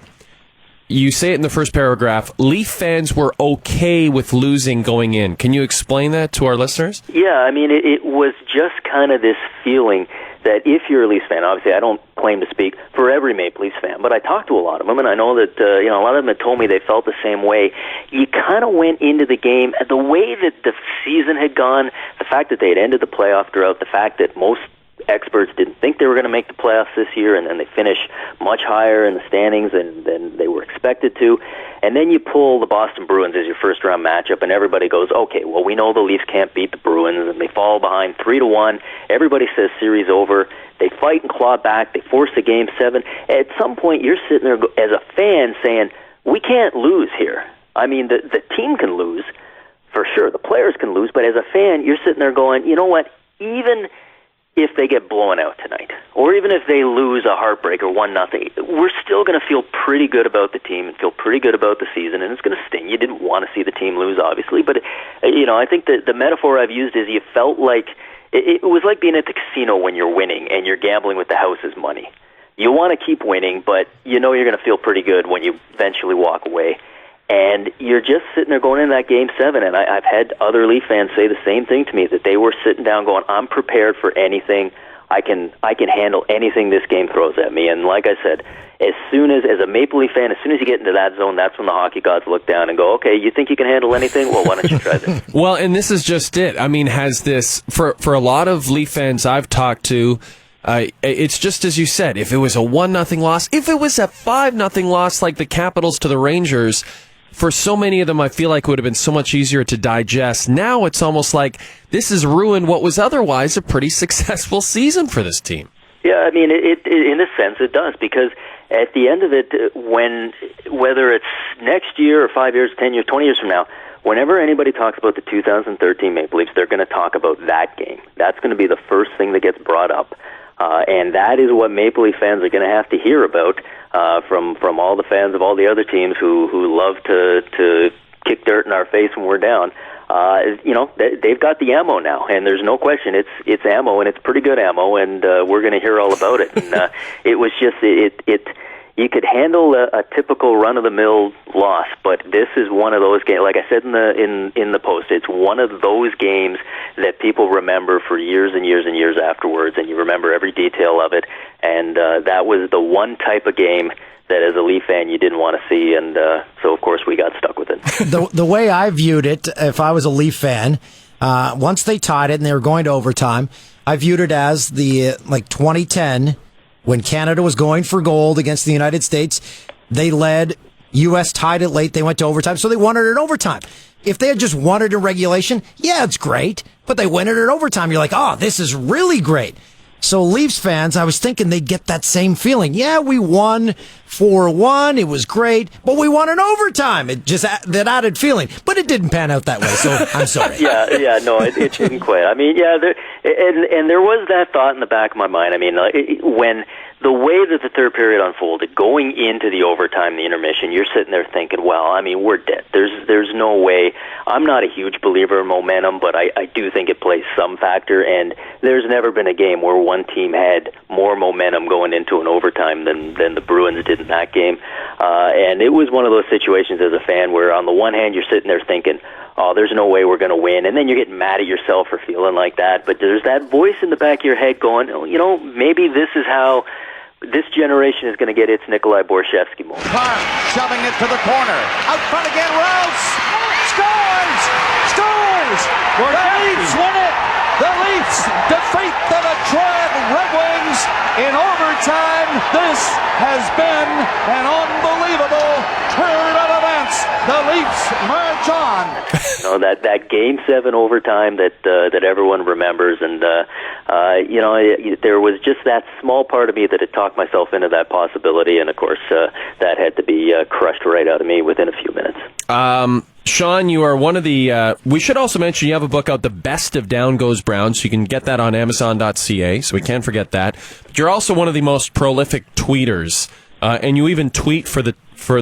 you say it in the first paragraph, Leaf fans were okay with losing going in. Can you explain that to our listeners? Yeah, I mean, it was just kind of this feeling that if you're a Leafs fan, obviously I don't claim to speak for every Maple Leafs fan, but I talked to a lot of them, and I know that a lot of them had told me they felt the same way. You kind of went into the game, the way that the season had gone, the fact that they had ended the playoff drought, the fact that most experts didn't think they were going to make the playoffs this year, and then they finish much higher in the standings than they were expected to. And then you pull the Boston Bruins as your first-round matchup, and everybody goes, okay, well, we know the Leafs can't beat the Bruins, and they fall behind 3-1. Everybody says series over. They fight and claw back. They force a Game 7. At some point, you're sitting there as a fan saying, we can't lose here. I mean, the team can lose, for sure. The players can lose, but as a fan, you're sitting there going, you know what, even if they get blown out tonight, or even if they lose a heartbreaker 1-0, we're still going to feel pretty good about the team and feel pretty good about the season, and it's going to sting. You didn't want to see the team lose, obviously, but I think that the metaphor I've used is you felt like it was like being at the casino when you're winning and you're gambling with the house's money. You want to keep winning, but you know you're going to feel pretty good when you eventually walk away. And you're just sitting there going into that Game 7, and I've had other Leaf fans say the same thing to me, that they were sitting down going, I'm prepared for anything. I can handle anything this game throws at me. And like I said, as a Maple Leaf fan, as soon as you get into that zone, that's when the hockey gods look down and go, okay, you think you can handle anything? Well, why don't you try this? Well, and this is just it. I mean, has this, for a lot of Leaf fans I've talked to, it's just as you said, if it was a 1-0 loss, if it was a 5-0 loss like the Capitals to the Rangers, for so many of them, I feel like it would have been so much easier to digest. Now it's almost like this has ruined what was otherwise a pretty successful season for this team. Yeah, I mean, it in a sense it does, because at the end of it, whether it's next year or 5 years, 10 years, 20 years from now, whenever anybody talks about the 2013 Maple Leafs, they're going to talk about that game. That's going to be the first thing that gets brought up. And that is what Maple Leaf fans are going to have to hear about from all the fans of all the other teams who love to kick dirt in our face when we're down. They've got the ammo now, and there's no question it's ammo, and it's pretty good ammo, and we're going to hear all about it. And it was just you could handle a typical run-of-the-mill loss, but this is one of those games. Like I said in the post, it's one of those games that people remember for years and years and years afterwards, and you remember every detail of it. And that was the one type of game that, as a Leaf fan, you didn't want to see, and so of course we got stuck with it. The way I viewed it, if I was a Leaf fan, once they tied it and they were going to overtime, I viewed it as the 2010. When Canada was going for gold against the United States, they led. U.S. tied it late. They went to overtime, so they won it in overtime. If they had just won it in regulation, yeah, it's great. But they win it in overtime. You're like, oh, this is really great. So Leafs fans, I was thinking they'd get that same feeling. Yeah, we won 4-1. It was great. But we won in overtime. It just that added feeling. But it didn't pan out that way, so I'm sorry. It didn't quite. I mean, yeah, and there was that thought in the back of my mind. I mean, when the way that the third period unfolded, going into the overtime, the intermission, you're sitting there thinking, well, I mean, we're dead. There's no way. I'm not a huge believer in momentum, but I do think it plays some factor, and there's never been a game where one team had more momentum going into an overtime than the Bruins did in that game. And it was one of those situations as a fan where on the one hand you're sitting there thinking, oh, there's no way we're going to win, and then you're getting mad at yourself for feeling like that, but there's that voice in the back of your head going, oh, maybe this is how this generation is going to get its Nikolai Borshevsky moment. Clark shoving it to the corner. Out front again, Rouse! Scores! The Leafs win it! The Leafs defeat the Detroit Red Wings in overtime. This has been an unbelievable turn of events. The Leafs march on. That Game 7 overtime that everyone remembers, and there was just that small part of me that had talked myself into that possibility, and of course that had to be crushed right out of me within a few minutes. Sean, you are one of the... we should also mention you have a book out, The Best of Down Goes Brown, so you can get that on Amazon.ca, so we can't forget that. But you're also one of the most prolific tweeters, and you even tweet for the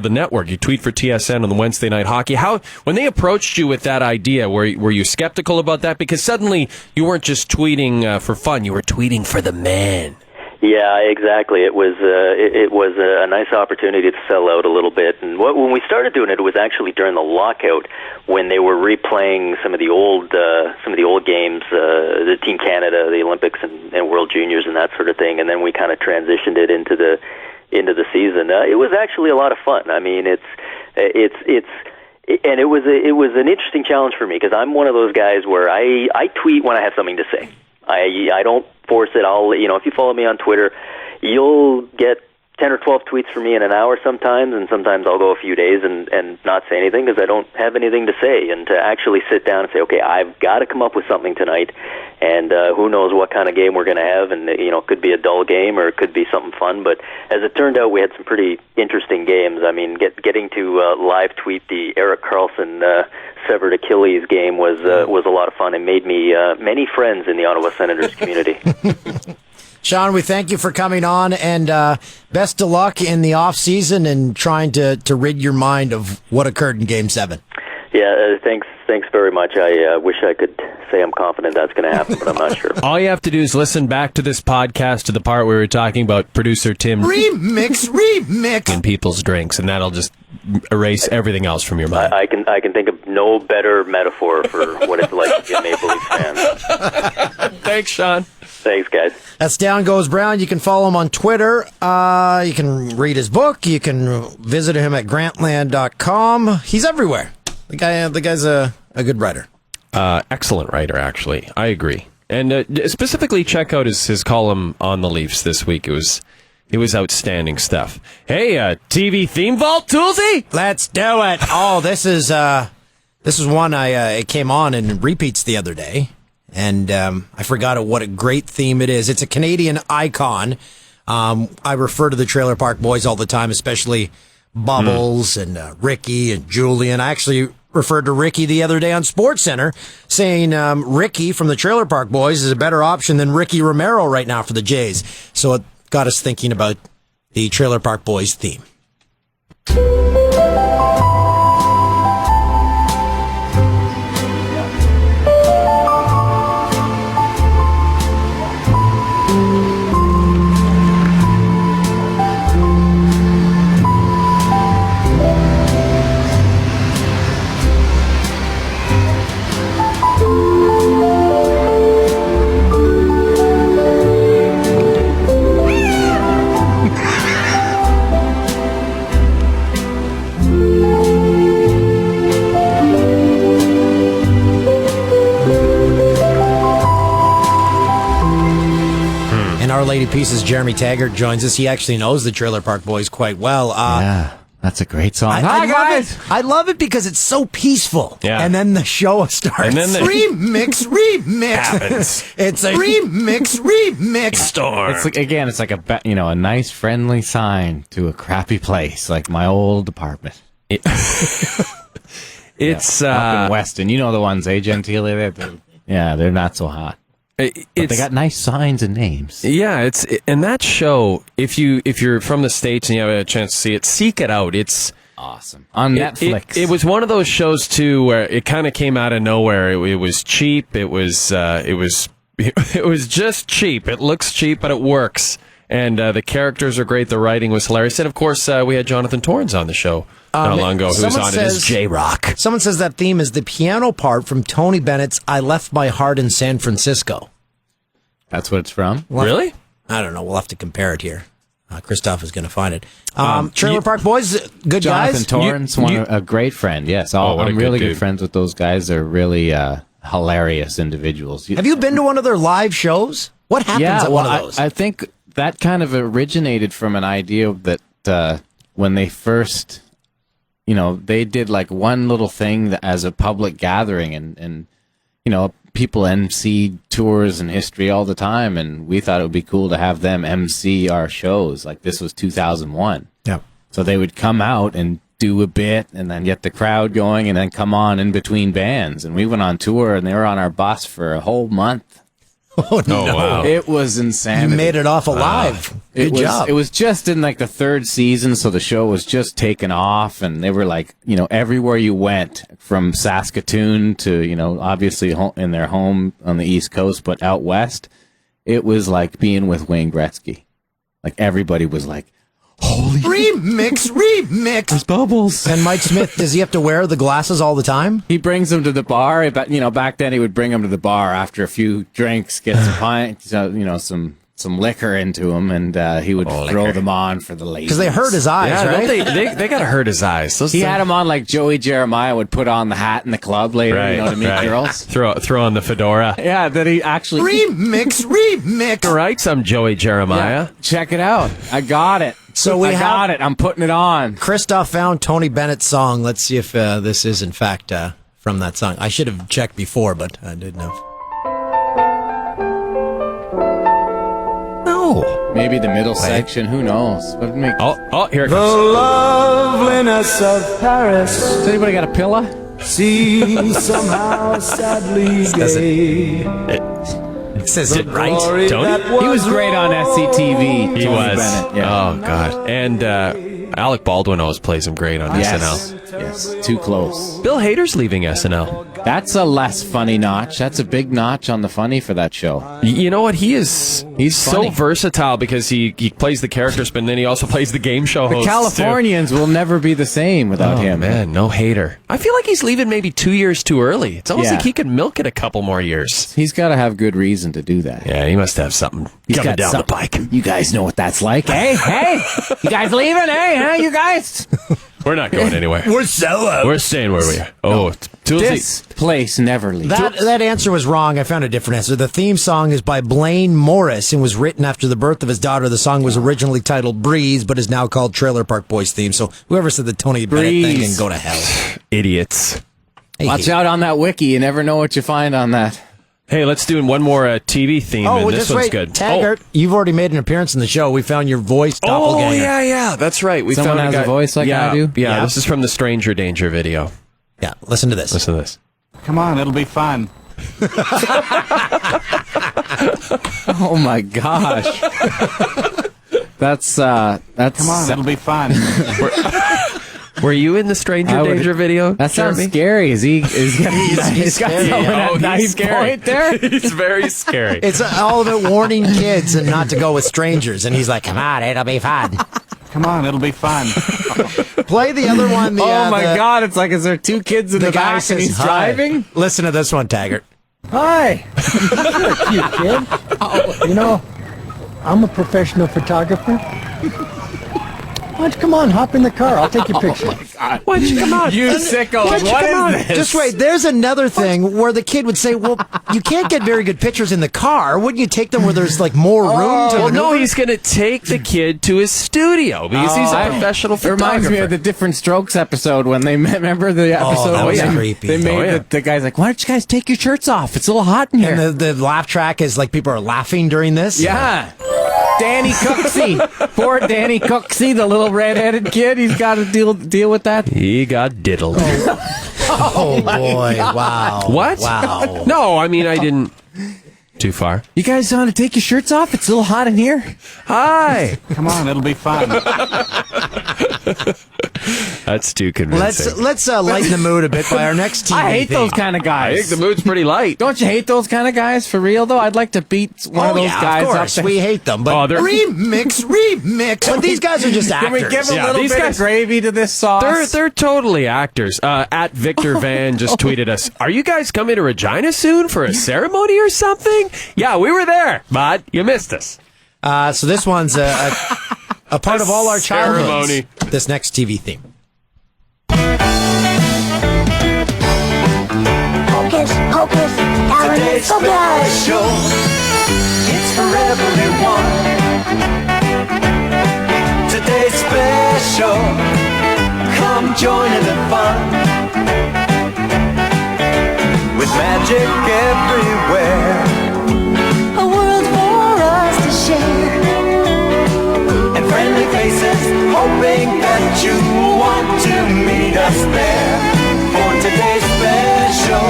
network. You tweet for TSN on the Wednesday Night Hockey. When they approached you with that idea, were you skeptical about that? Because suddenly you weren't just tweeting for fun, you were tweeting for the man. Yeah, exactly. It was a nice opportunity to sell out a little bit. And when we started doing it, it was actually during the lockout when they were replaying some of the old games, the Team Canada, the Olympics, and World Juniors, and that sort of thing. And then we kind of transitioned it into the season. It was actually a lot of fun. I mean, it was an interesting challenge for me because I'm one of those guys where I tweet when I have something to say. I don't force it. If you follow me on Twitter, you'll get 10 or 12 tweets from me in an hour sometimes, and sometimes I'll go a few days and not say anything because I don't have anything to say. And to actually sit down and say, okay, I've got to come up with something tonight, and who knows what kind of game we're going to have, and it could be a dull game or it could be something fun. But as it turned out, we had some pretty interesting games. I mean, getting to live tweet the Erik Karlsson severed Achilles game was a lot of fun and made me many friends in the Ottawa Senators community. Sean, we thank you for coming on, and best of luck in the off season and trying to rid your mind of what occurred in Game 7. Yeah, thanks very much. I wish I could say I'm confident that's going to happen, but I'm not sure. All you have to do is listen back to this podcast to the part where we were talking about producer Tim remix and people's drinks, and that'll just erase everything else from your mind. I can think of no better metaphor for what it's like to be a Maple Leafs fan. Thanks, Sean. Thanks, guys. That's Down Goes Brown. You can follow him on Twitter. You can read his book. You can visit him at grantland.com. He's everywhere. The guy's a good writer. Excellent writer, actually. I agree. And specifically, check out his column on the Leafs this week. It was outstanding stuff. Hey, TV theme vault, Toolsy? Let's do it. Oh, this is one it came on in repeats the other day. And I forgot what a great theme it is. It's a Canadian icon. I refer to the Trailer Park Boys all the time, especially Bubbles and Ricky and Julian. I actually referred to Ricky the other day on SportsCenter, saying Ricky from the Trailer Park Boys is a better option than Ricky Romero right now for the Jays. So it got us thinking about the Trailer Park Boys theme. Our Lady Pieces, Jeremy Taggart joins us. He actually knows the Trailer Park Boys quite well. Yeah, that's a great song. Hi, guys. I love it because it's so peaceful. Yeah. And then the show starts. And then the remix. happens. It's a remix. Storm. It's like, again, it's like a nice friendly sign to a crappy place, like my old apartment. It's up in Weston. You know the ones, Gentile? They're not so hot. But they got nice signs and names. Yeah, and that show, if you're from the States and you have a chance to see it, seek it out. It's awesome. On Netflix. It was one of those shows too where it kind of came out of nowhere. It was cheap. It was just cheap. It looks cheap, but it works. And the characters are great. The writing was hilarious. And of course, we had Jonathan Torrens on the show not long ago, who was on it as J-Rock. Someone says that theme is the piano part from Tony Bennett's "I Left My Heart in San Francisco." That's what it's from? Really? I don't know. We'll have to compare it here. Christoph is going to find it. Trailer Park Boys, good guys. Jonathan Torrens, a great friend. Yes, I'm really good friends with those guys. They're really hilarious individuals. Have you been to one of their live shows? What happens at one of those? I think that kind of originated from an idea that when they first, they did like one little thing as a public gathering, and people MC tours and history all the time, and we thought it would be cool to have them MC our shows. Like this was 2001. Yeah. So they would come out and do a bit and then get the crowd going and then come on in between bands. And we went on tour and they were on our bus for a whole month. Oh, no. Wow. It was insane. You made it off alive. Good job. It was just in like the third season, so the show was just taken off, and they were like, everywhere you went, from Saskatoon to, obviously in their home on the East Coast, but out west, it was like being with Wayne Gretzky. Like everybody was like, Remix. There's bubbles. And Mike Smith, does he have to wear the glasses all the time? He brings them to the bar. But back then he would bring them to the bar after a few drinks, get some pints, some liquor into him, and he would throw them on for the ladies. Because they hurt his eyes, right? They got to hurt his eyes. He had them on like Joey Jeremiah would put on the hat in the club later, to meet girls. Throw on the fedora. Yeah, that he actually... Remix. All right, some Joey Jeremiah. Yeah, check it out. I got it. So I got it. I'm putting it on. Christoph found Tony Bennett's song. Let's see if this is, in fact, from that song. I should have checked before, but I didn't have. No. Maybe the middle section. Who knows? Oh, here it The comes. loveliness of Paris. Has anybody got a pillow? Seems somehow sadly gay. It says it right. He was great on SCTV. He Tony was. Bennett, yeah. Oh, God. And Alec Baldwin always plays him great on SNL. Yes, too close. Bill Hader's leaving SNL. That's a less funny notch. That's a big notch on the funny for that show. You know what? He's funny. so versatile because he plays the characters, but then he also plays the game show hosts. The Californians will never be the same without him. Man, no Hader. I feel like he's leaving maybe 2 years too early. It's almost like he could milk it a couple more years. He's got to have good reason to do that. Yeah, he must have something coming down the pike. You guys know what that's like. Hey, you guys leaving? Hey, you guys? We're not going anywhere. We're sellouts. We're staying where we are. Oh, this place never leaves. That answer was wrong. I found a different answer. The theme song is by Blaine Morris and was written after the birth of his daughter. The song was originally titled Breeze, but is now called Trailer Park Boys theme. So whoever said the Tony Bennett thing can go to hell. Idiots. Watch out on that wiki. You never know what you find on that. Hey, let's do one more TV theme, and this one's good. Taggart, you've already made an appearance in the show. We found your voice doppelganger. Oh, yeah, that's right. We Someone found has a voice like I do? Yeah, this is from the Stranger Danger video. Yeah, listen to this. Listen to this. Come on, it'll be fun. Oh, my gosh. That's Come on, it'll be fun. Were you in the Stranger Danger video? That sounds Jeremy? scary. He's got someone at knife point there. He's very scary. It's all of it warning kids and not to go with strangers. And he's like, come on, it'll be fun. Come on, it'll be fun. Play the other one. Oh, my God. It's like, is there two kids in the back and he's driving? Listen to this one, Taggart. Hi. You're a cute kid. You know, I'm a professional photographer. Why don't you come on, hop in the car? I'll take your picture. Why don't you come on? You sickos. What is this? Just wait. There's another thing where the kid would say, well, you can't get very good pictures in the car. Wouldn't you take them where there's like more room to Well, no, maneuver? he's going to take the kid to his studio because he's a professional It reminds photographer. me of the Different Strokes episode when they remember the episode that was where creepy. they made the guy's like, why don't you guys take your shirts off? It's a little hot in here. And the laugh track is like people are laughing during this. Yeah. Danny Cooksey. Poor Danny Cooksey, the little red-headed kid. He's got to deal with that. He got diddled. Oh boy. Wow. What? Wow. No, I mean, I didn't. Too far. You guys want to take your shirts off? It's a little hot in here. Hi. Come on, it'll be fun. That's too convincing. Let's lighten the mood a bit by our next TV I hate theme. those kind of I guys. think the mood's pretty light. Don't you hate those kind of guys for real though? I'd like to beat one of those guys of course. up. We hate them, but remix. But these guys are just actors. Can we give a little bit of gravy to this sauce? They're totally actors. At Victor Van just tweeted us, are you guys coming to Regina soon for a ceremony or something? Yeah, we were there, but you missed us. So this one's a part of all our childhoods. Ceremony. This next TV theme. Hocus pocus, Alan Today's Focus. special. It's for everyone. Today's special. Come join in the fun. With magic everywhere. A world for us to share. And friendly faces hoping that you want to meet us there. For today's special,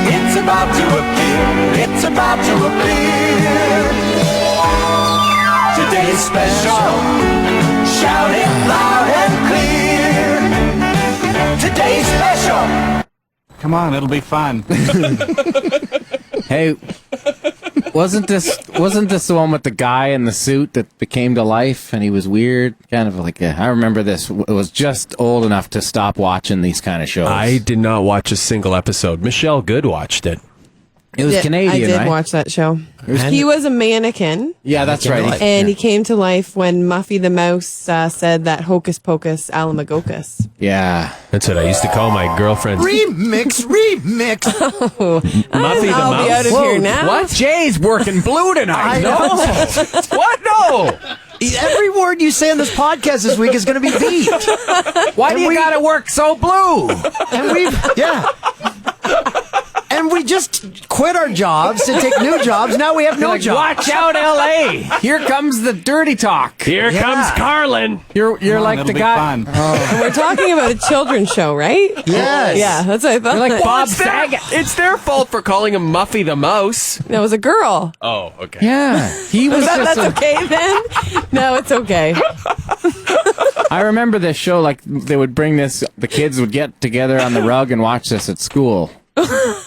it's about to appear. It's about to appear. Today's special, shout it loud and clear. Today's special. Come on, it'll be fun. Hey, wasn't this Wasn't this the one with the guy in the suit that became to life and he was weird? Kind of like I remember this. It was just old enough to stop watching these kind of shows. I did not watch a single episode. Michelle Good watched it. It was Canadian, I did right? watch that show. He was a mannequin. Yeah, that's right. And he came to life when Muffy the Mouse said that hocus pocus alamagocus. Yeah. That's what I used to call my girlfriend. Remix. Muffy the I'll Mouse. be out of here now. What? Jay's working blue tonight. I know. What? No. Every word you say on this podcast this week is going to be beeped. Why do you got to work so blue? And we just quit our jobs to take new jobs. Now we have no jobs. Watch out, L.A. Here comes the dirty talk. Here comes Carlin. You're like the guy. And we're talking about a children's show, right? Yes. Yeah, that's what I thought. You're like Bob It's their, Saget. it's their fault for calling him Muffy the Mouse. That was a girl. Oh, okay. Yeah. He was That's just okay then? No, it's okay. I remember this show, like, they would bring this, the kids would get together on the rug and watch this at school.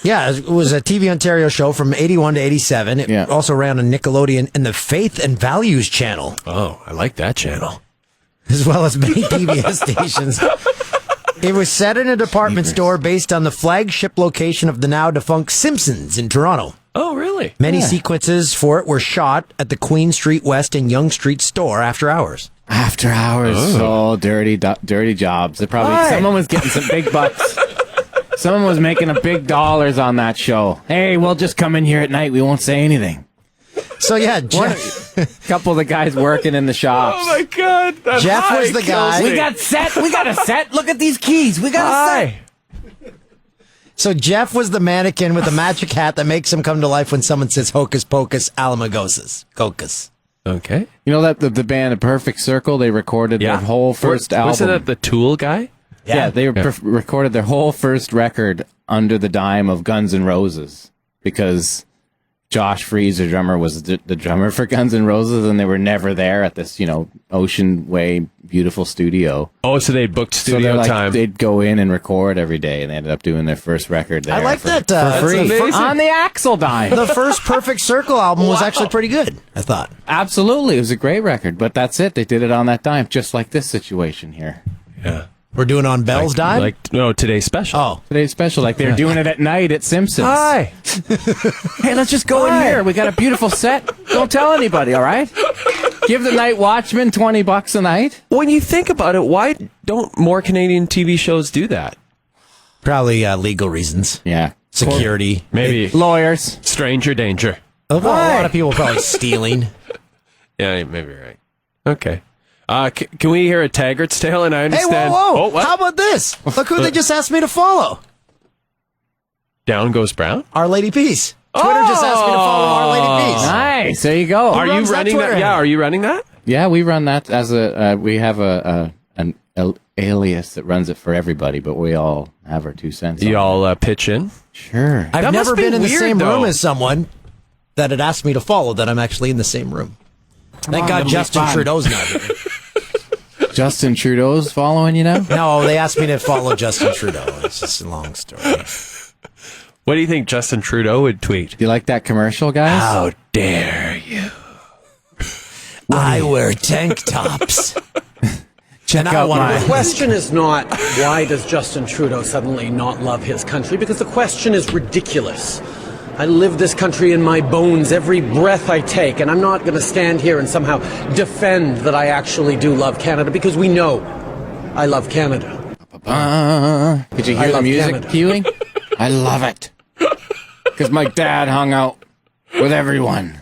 Yeah, it was a TV Ontario show from 81 to 87. It also ran on Nickelodeon and the Faith and Values channel. Oh, I like that channel. As well as many PBS stations. It was set in a department store based on the flagship location of the now defunct Simpsons in Toronto. Oh, really? Many sequences for it were shot at the Queen Street West and Yonge Street store after hours. After hours. Oh, dirty jobs. They probably, someone was getting some big bucks. Someone was making a big dollars on that show. Hey, we'll just come in here at night. We won't say anything. So, yeah, A couple of the guys working in the shops. Oh, my God. That Jeff was the guy. We got a set. Look at these keys. We got a set. So Jeff was the mannequin with the magic hat that makes him come to life when someone says hocus pocus alamagocus. Cocus. Okay. You know that the band A Perfect Circle, they recorded their whole first album. Wasn't that the Tool guy? Yeah, they recorded their whole first record under the dime of Guns N' Roses because Josh Freese, the drummer, was the drummer for Guns N' Roses, and they were never there at this, Ocean Way beautiful studio. Oh, so they booked studio time. They'd go in and record every day, and they ended up doing their first record there. I like that. For free. That's On the Axel dime. The first Perfect Circle album was actually pretty good, I thought. Absolutely. It was a great record, but that's it. They did it on that dime, just like this situation here. Yeah. We're doing on Bell's dime? Today's special. Oh. Today's special. Like they're doing it at night at Simpsons. Hi. Hey, let's just go in here. We got a beautiful set. Don't tell anybody, all right? Give the night watchman $20 a night. When you think about it, why don't more Canadian TV shows do that? Probably legal reasons. Yeah. Security. Maybe. Lawyers. Stranger danger. A lot of people probably stealing. Yeah, maybe you're right. Okay. Can we hear a Taggart's tale? And I understand. Hey, whoa. Oh, what? How about this? Look who they just asked me to follow. Down Goes Brown? Our Lady Peace. Twitter just asked me to follow Our Lady Peace. Nice. There you go. Are you running that? Yeah, are you running that? Yeah, we run that as we have an alias that runs it for everybody, but we all have our 2 cents. You all pitch in? Sure. I've That never must be been in the weird, same though. room as someone that had asked me to follow that I'm actually in the same room. Thank God Justin Trudeau's not here. Justin Trudeau's following you now? No, they asked me to follow Justin Trudeau. It's just a long story. What do you think Justin Trudeau would tweet? Do you like that commercial, guys? How dare you? I wear tank tops. Check out my... The question is not why does Justin Trudeau suddenly not love his country, because the question is ridiculous. I live this country in my bones every breath I take, and I'm not going to stand here and somehow defend that I actually do love Canada, because we know I love Canada. Could you hear the music cueing? I love it. Because my dad hung out with everyone.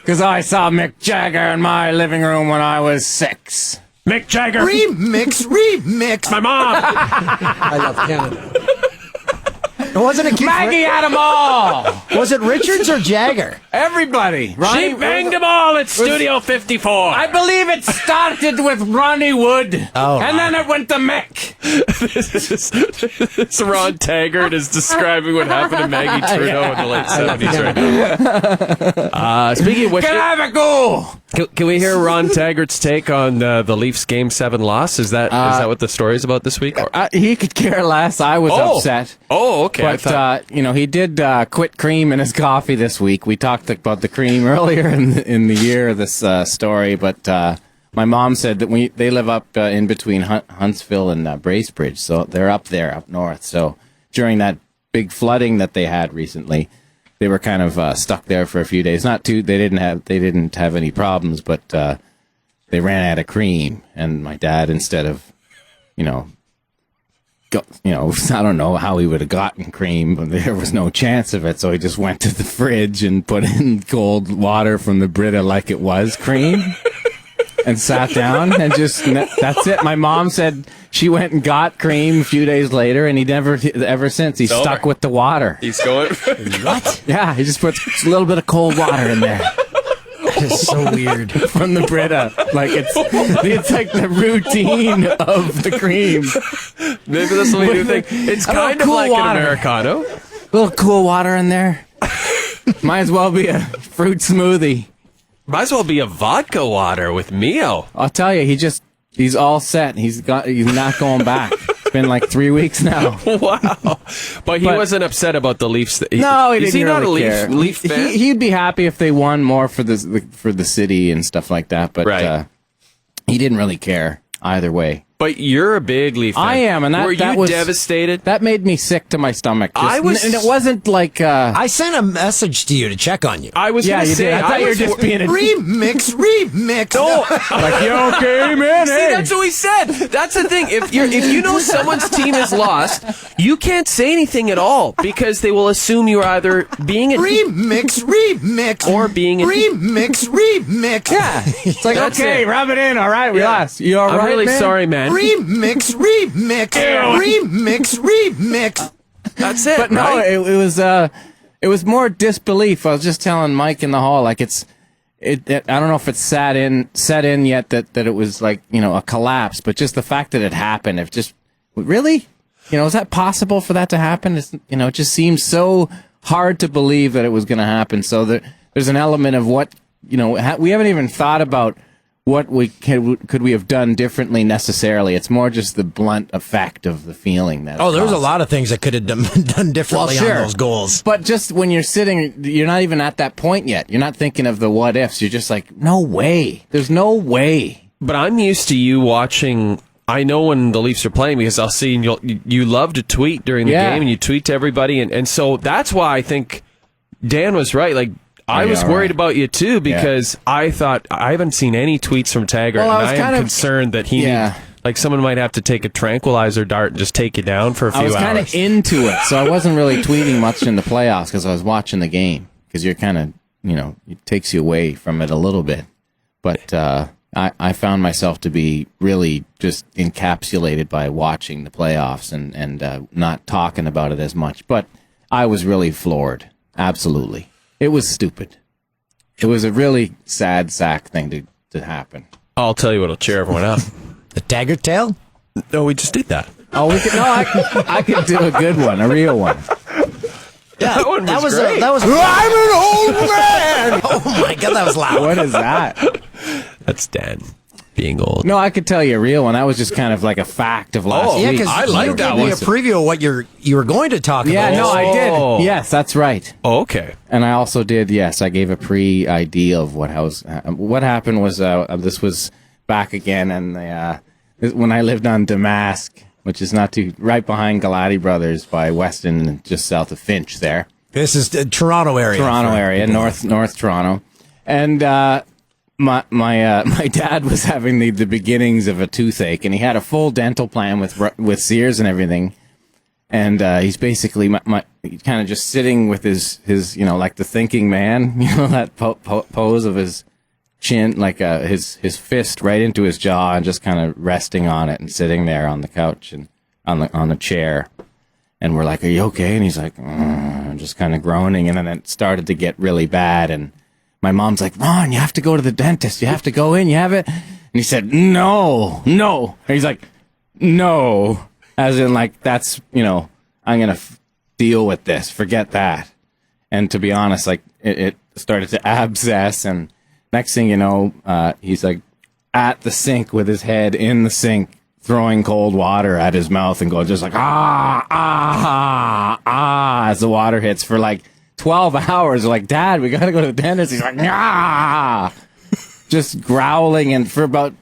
Because I saw Mick Jagger in my living room when I was 6. Mick Jagger! Remix! My mom! I love Canada. It wasn't a kid. Maggie had them all! Was it Richards or Jagger? Everybody. She banged them all at Studio 54. I believe it started with Ronnie Wood. Oh, and then it went to Mick. This Ron Taggart is describing what happened to Maggie Trudeau in the late 70s right now. Speaking of which... Can I have a go? Can we hear Ron Taggart's take on the Leafs Game 7 loss? Is that what the story is about this week? He could care less. I was upset. Oh, okay. But, he did quit cream in his coffee this week. We talked about the cream earlier in the year of this story, but my mom said that they live up in between Huntsville and Bracebridge, so they're up north. So during that big flooding that they had recently, they were kind of stuck there for a few days. They didn't have any problems, but they ran out of cream. And my dad, instead of, I don't know how he would have gotten cream, but there was no chance of it. So he just went to the fridge and put in cold water from the Brita like it was cream. And sat down and that's it. My mom said she went and got cream a few days later, and ever since he's stuck with the water. He's going. What? Yeah, he just puts a little bit of cold water in there. That is so weird. From the Brita, like it's like the routine of the cream. Maybe that's the way you think. It's kind of like an Americano. A little cool water in there. Might as well be a fruit smoothie. Might as well be a vodka water with Mio. I'll tell you, he's all set. He's not going back. It's been like 3 weeks now. Wow. But he wasn't upset about the Leafs. No, he didn't. Is he not really a care. Leaf fan? He'd be happy if they won more for the city and stuff like that. But he didn't really care either way. But you're a big Leaf fan. I am, and were you was devastated? That made me sick to my stomach. And it wasn't like I sent a message to you to check on you. I was yeah, going to say. I thought you were just being a remix. No, like you okay, man? See, that's what we said. That's the thing. If you know someone's team is lost, you can't say anything at all because they will assume you're either being a remix or being a remix. Yeah, it's like okay, rub it in. All right, we lost. You all right? I'm really man? sorry, man. Remix. That's it. But no, right? it was more disbelief. I was just telling Mike in the hall, like I don't know if it's set in yet that it was like a collapse, but just the fact that it happened. It just really, is that possible for that to happen? It just seems so hard to believe that it was going to happen. So there's an element of what we haven't even thought about. What could we have done differently necessarily? It's more just the blunt effect of the feeling that. Oh, there was a lot of things that could have done differently on those goals. But just when you're sitting, you're not even at that point yet. You're not thinking of the what ifs. You're just like, no way. There's no way. But I'm used to you watching. I know when the Leafs are playing because I'll see you love to tweet during the game and you tweet to everybody, and so that's why I think Dan was right. Like. I was worried about you, too, because I thought I haven't seen any tweets from Taggart, and I am concerned that someone might have to take a tranquilizer dart and just take you down for a few hours. I was kind of into it, so I wasn't really tweeting much in the playoffs because I was watching the game, because you're kind of, it takes you away from it a little bit. But I found myself to be really just encapsulated by watching the playoffs and not talking about it as much. But I was really floored, absolutely. It was stupid. It was a really sad sack thing to happen. I'll tell you what'll cheer everyone up. The Taggart tale? No, we just did that. Oh, I could do a good one, a real one. Yeah, that was great. I'm an old man. Oh my God, that was loud. What is that? That's Dan being old. No, I could tell you a real one. That was just kind of like a fact of last week. Because I like that one. one. You gave me a preview of what you were going to talk about. Yeah, no, I did. Yes, that's right. Oh, okay. And I also did. Yes, I gave a pre-idea of what happened was this was back again, and when I lived on Damask, which is right behind Galati Brothers by Weston, just south of Finch. There. This is the Toronto area. North Toronto, and. My dad was having the beginnings of a toothache, and he had a full dental plan with Sears and everything. And he's basically kind of just sitting with his like the thinking man, that pose of his chin, like his fist right into his jaw, and just kind of resting on it and sitting there on the couch and on the chair. And we're like, "Are you okay?" And he's like, just kind of groaning. And then it started to get really bad, and my mom's like, "Ron, you have to go to the dentist. You have to go in. You have it." And he said, No. And he's like, "No." As in, like, that's, I'm going to deal with this. Forget that. And to be honest, like, it started to abscess, and Next thing you know, he's like at the sink with his head in the sink, throwing cold water at his mouth and going just like, as the water hits for like 12 hours. We're like, Dad, we got to go to the dentist. He's like, ah, just growling. And for about,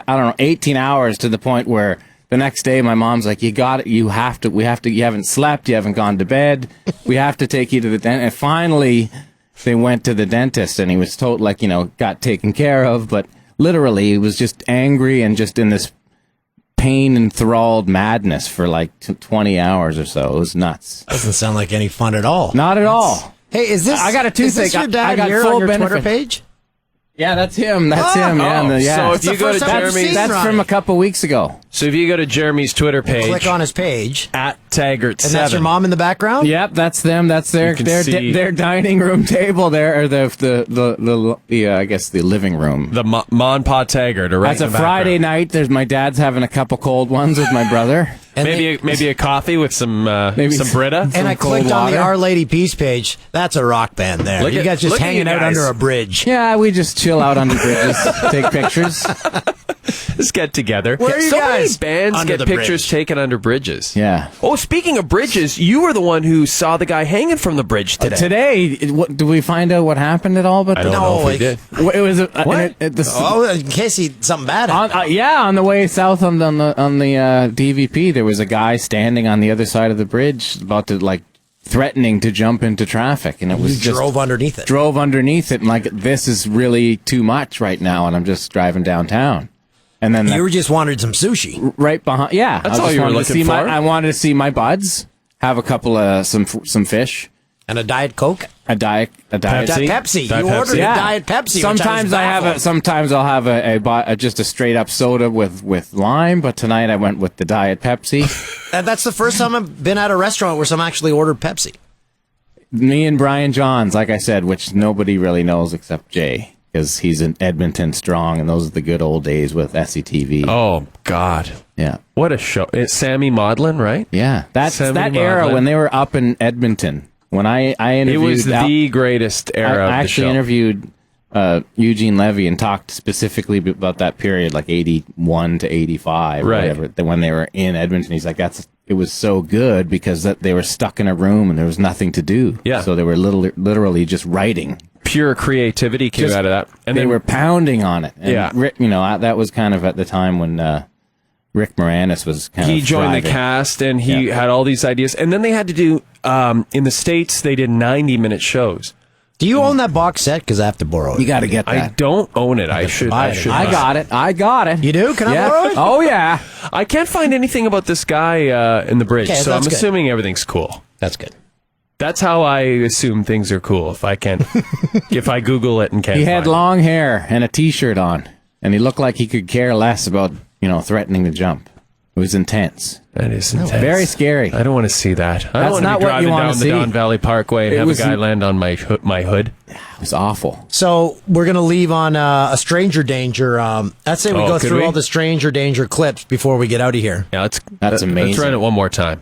18 hours, to the point where the next day my mom's like, you haven't slept, you haven't gone to bed. We have to take you to the dentist. And finally they went to the dentist and he was told, like, got taken care of. But literally he was just angry and just in this pain enthralled madness for like 20 hours or so. It was nuts. Doesn't sound like any fun at all. Not at all. Hey, is this? I got a toothache. Is this your dad I got here full on your benefit. Twitter page? Yeah, that's him. That's him. Yeah, So if you go to Jeremy's, that's from a couple weeks ago. So if you go to Jeremy's Twitter page, Click on his page. at Taggart7. And that's your mom in the background? Yep, that's them. That's their You can see- their dining room table there, or the I guess the living room. The Mon Pa Taggart. Right That's in a the Friday background. night. There's my dad's having a couple cold ones with my brother. And Maybe a coffee with some Brita. And I clicked on the Our Lady Peace page. That's a rock band there. Look you at- guys just look at hanging you out guys. under a bridge. Yeah, we just chill out under bridges, take pictures. Let's get together. Where are you so guys? many bands Under get the pictures bridge. taken under bridges. Yeah. Oh, speaking of bridges, you were the one who saw the guy hanging from the bridge today. Did we find out what happened at all? But I don't know if we did. It was What? In case something bad happened. on the way south on the DVP, there was a guy standing on the other side of the bridge, about to threatening to jump into traffic, and it was You drove underneath it. Drove underneath it, and like, this is really too much right now, and I'm just driving downtown. And then You just wanted some sushi. right behind, yeah, That's I all just you were wanted to looking see for? I wanted to see my buds, have a couple of some fish, And a Diet Coke? a diet Pepsi. Diet You ordered Yeah. a Diet Pepsi. Sometimes sometimes I'll have just a straight up soda with lime, but tonight I went with the Diet Pepsi. That's the first time I've been at a restaurant where someone actually ordered Pepsi. Me and Brian Johns, like I said, which nobody really knows except Jay, because he's in Edmonton strong, and those are the good old days with SCTV. Oh, God. Yeah. What a show. It's Sammy Maudlin, right? Yeah. That's Sammy that era Maudlin. when they were up in Edmonton. When I interviewed... It was the greatest era I of the actually show. interviewed Eugene Levy and talked specifically about that period, like 81 to 85, or Right. whatever, when they were in Edmonton. He's like, it was so good because they were stuck in a room and there was nothing to do. Yeah. So they were literally just writing. Pure creativity came out of that. And they then were pounding on it. And Yeah. Rick, that was kind of at the time when Rick Moranis was kind he of joined the thriving. cast and he Yeah. had all these ideas. And then they had to do, in the States, they did 90-minute shows. Do you own that box set? Because I have to borrow it. You got to get that. I don't own it. I should. buy I it. should. I got it. You do? Can I Yeah. borrow it? Oh, yeah. I can't find anything about this guy in the bridge, Okay, so I'm that's good. assuming everything's cool. That's good. That's how I assume things are cool. If I can't, if I Google it and can't. He had find long hair and a T-shirt on, and he looked like he could care less about, threatening to jump. It was intense. That is intense. Very scary. I don't want to see that. I That's don't want to not be what driving you wanna down the see. Don Valley Parkway and It have a was- guy land on my hood. It was awful. So we're going to leave on a stranger danger. I'd say we Oh, go could through we? all the stranger danger clips before we get out of here. Yeah, That's Let's amazing. run it one more time.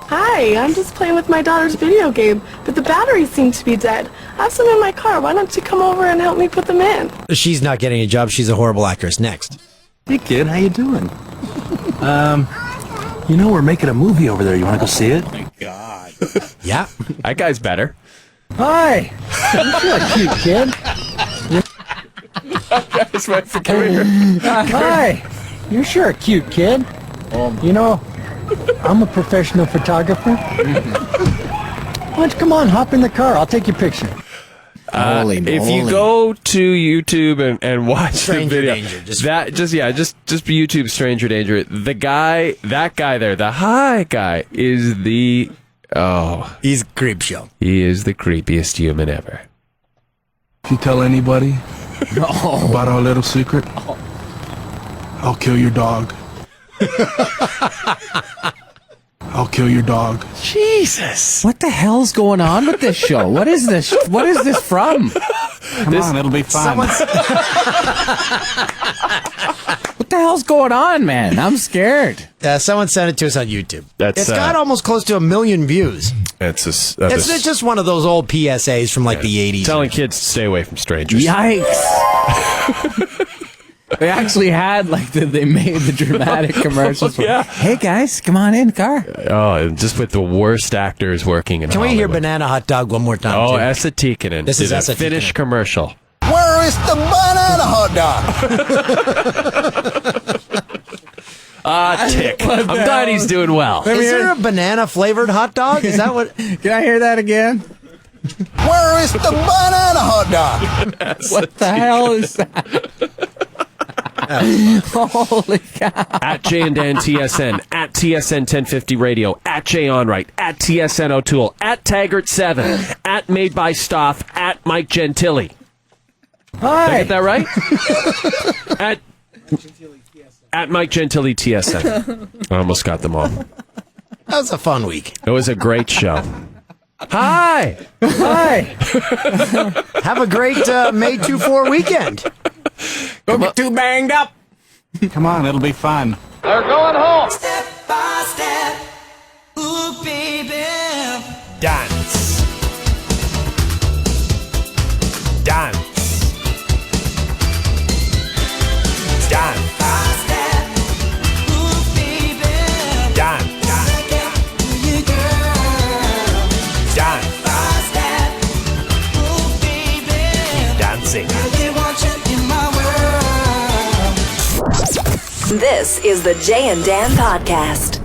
Hi, I'm just playing with my daughter's video game, but the batteries seem to be dead. I have some in my car. Why don't you come over and help me put them in? She's not getting a job. She's a horrible actress. Next. Hey kid, how you doing? We're making a movie over there. You want to go see it? Yeah. That guy's better. Hi. You're a cute kid. That's my career. Hi. You're sure a cute kid. I'm a professional photographer. Why don't you come on, hop in the car. I'll take your picture. Holy If moly. you go to YouTube and watch Stranger the video, Danger, just YouTube Stranger Danger. That guy there, the high guy, is the He's creep show. he is the creepiest human ever. If you tell anybody about our little secret, I'll kill your dog. I'll kill your dog. Jesus, What the hell's going on with this show? What is this? What is this from? Come on, it'll be fun. What the the hell's going on, man? I'm scared. Someone sent it to us on YouTube. It's got almost close to 1 million views. It's just one of those old PSAs from like the 80s. Telling kids to stay away from strangers. Yikes. They actually had, they made the dramatic commercials. Yeah. Hey, guys, come on in the car. Oh, just with the worst actors working in Can we Hollywood. hear Banana Hot Dog one more time? Oh, too? Esa Tikkanen. This is did a Esa Finnish Tikkanen. commercial. Where is the banana hot dog? Tick. I'm glad he's doing well. Is there a banana flavored hot dog? Is that what? Can I hear that again? Where is the banana hot dog? What the hell is that? Holy cow. At Jay and Dan TSN, at TSN 1050 Radio, at Jay Onright, at TSN O'Toole, at Taggart7, at Made by Stoff, at Mike Gentili. Hi. Did I get that right? at Mike Gentili TSN. I almost got them all. That was a fun week. It was a great show. Hi. Have a great May 2-4 weekend. Don't get too banged up. Come on, it'll be fun. They're going home. Step by step, ooh baby. Dance. Dance. Dance. By step, ooh baby. Dance. You girl. Dance. By step, ooh baby. Dancing. They want you in my world. This is the Jay and Dan Podcast.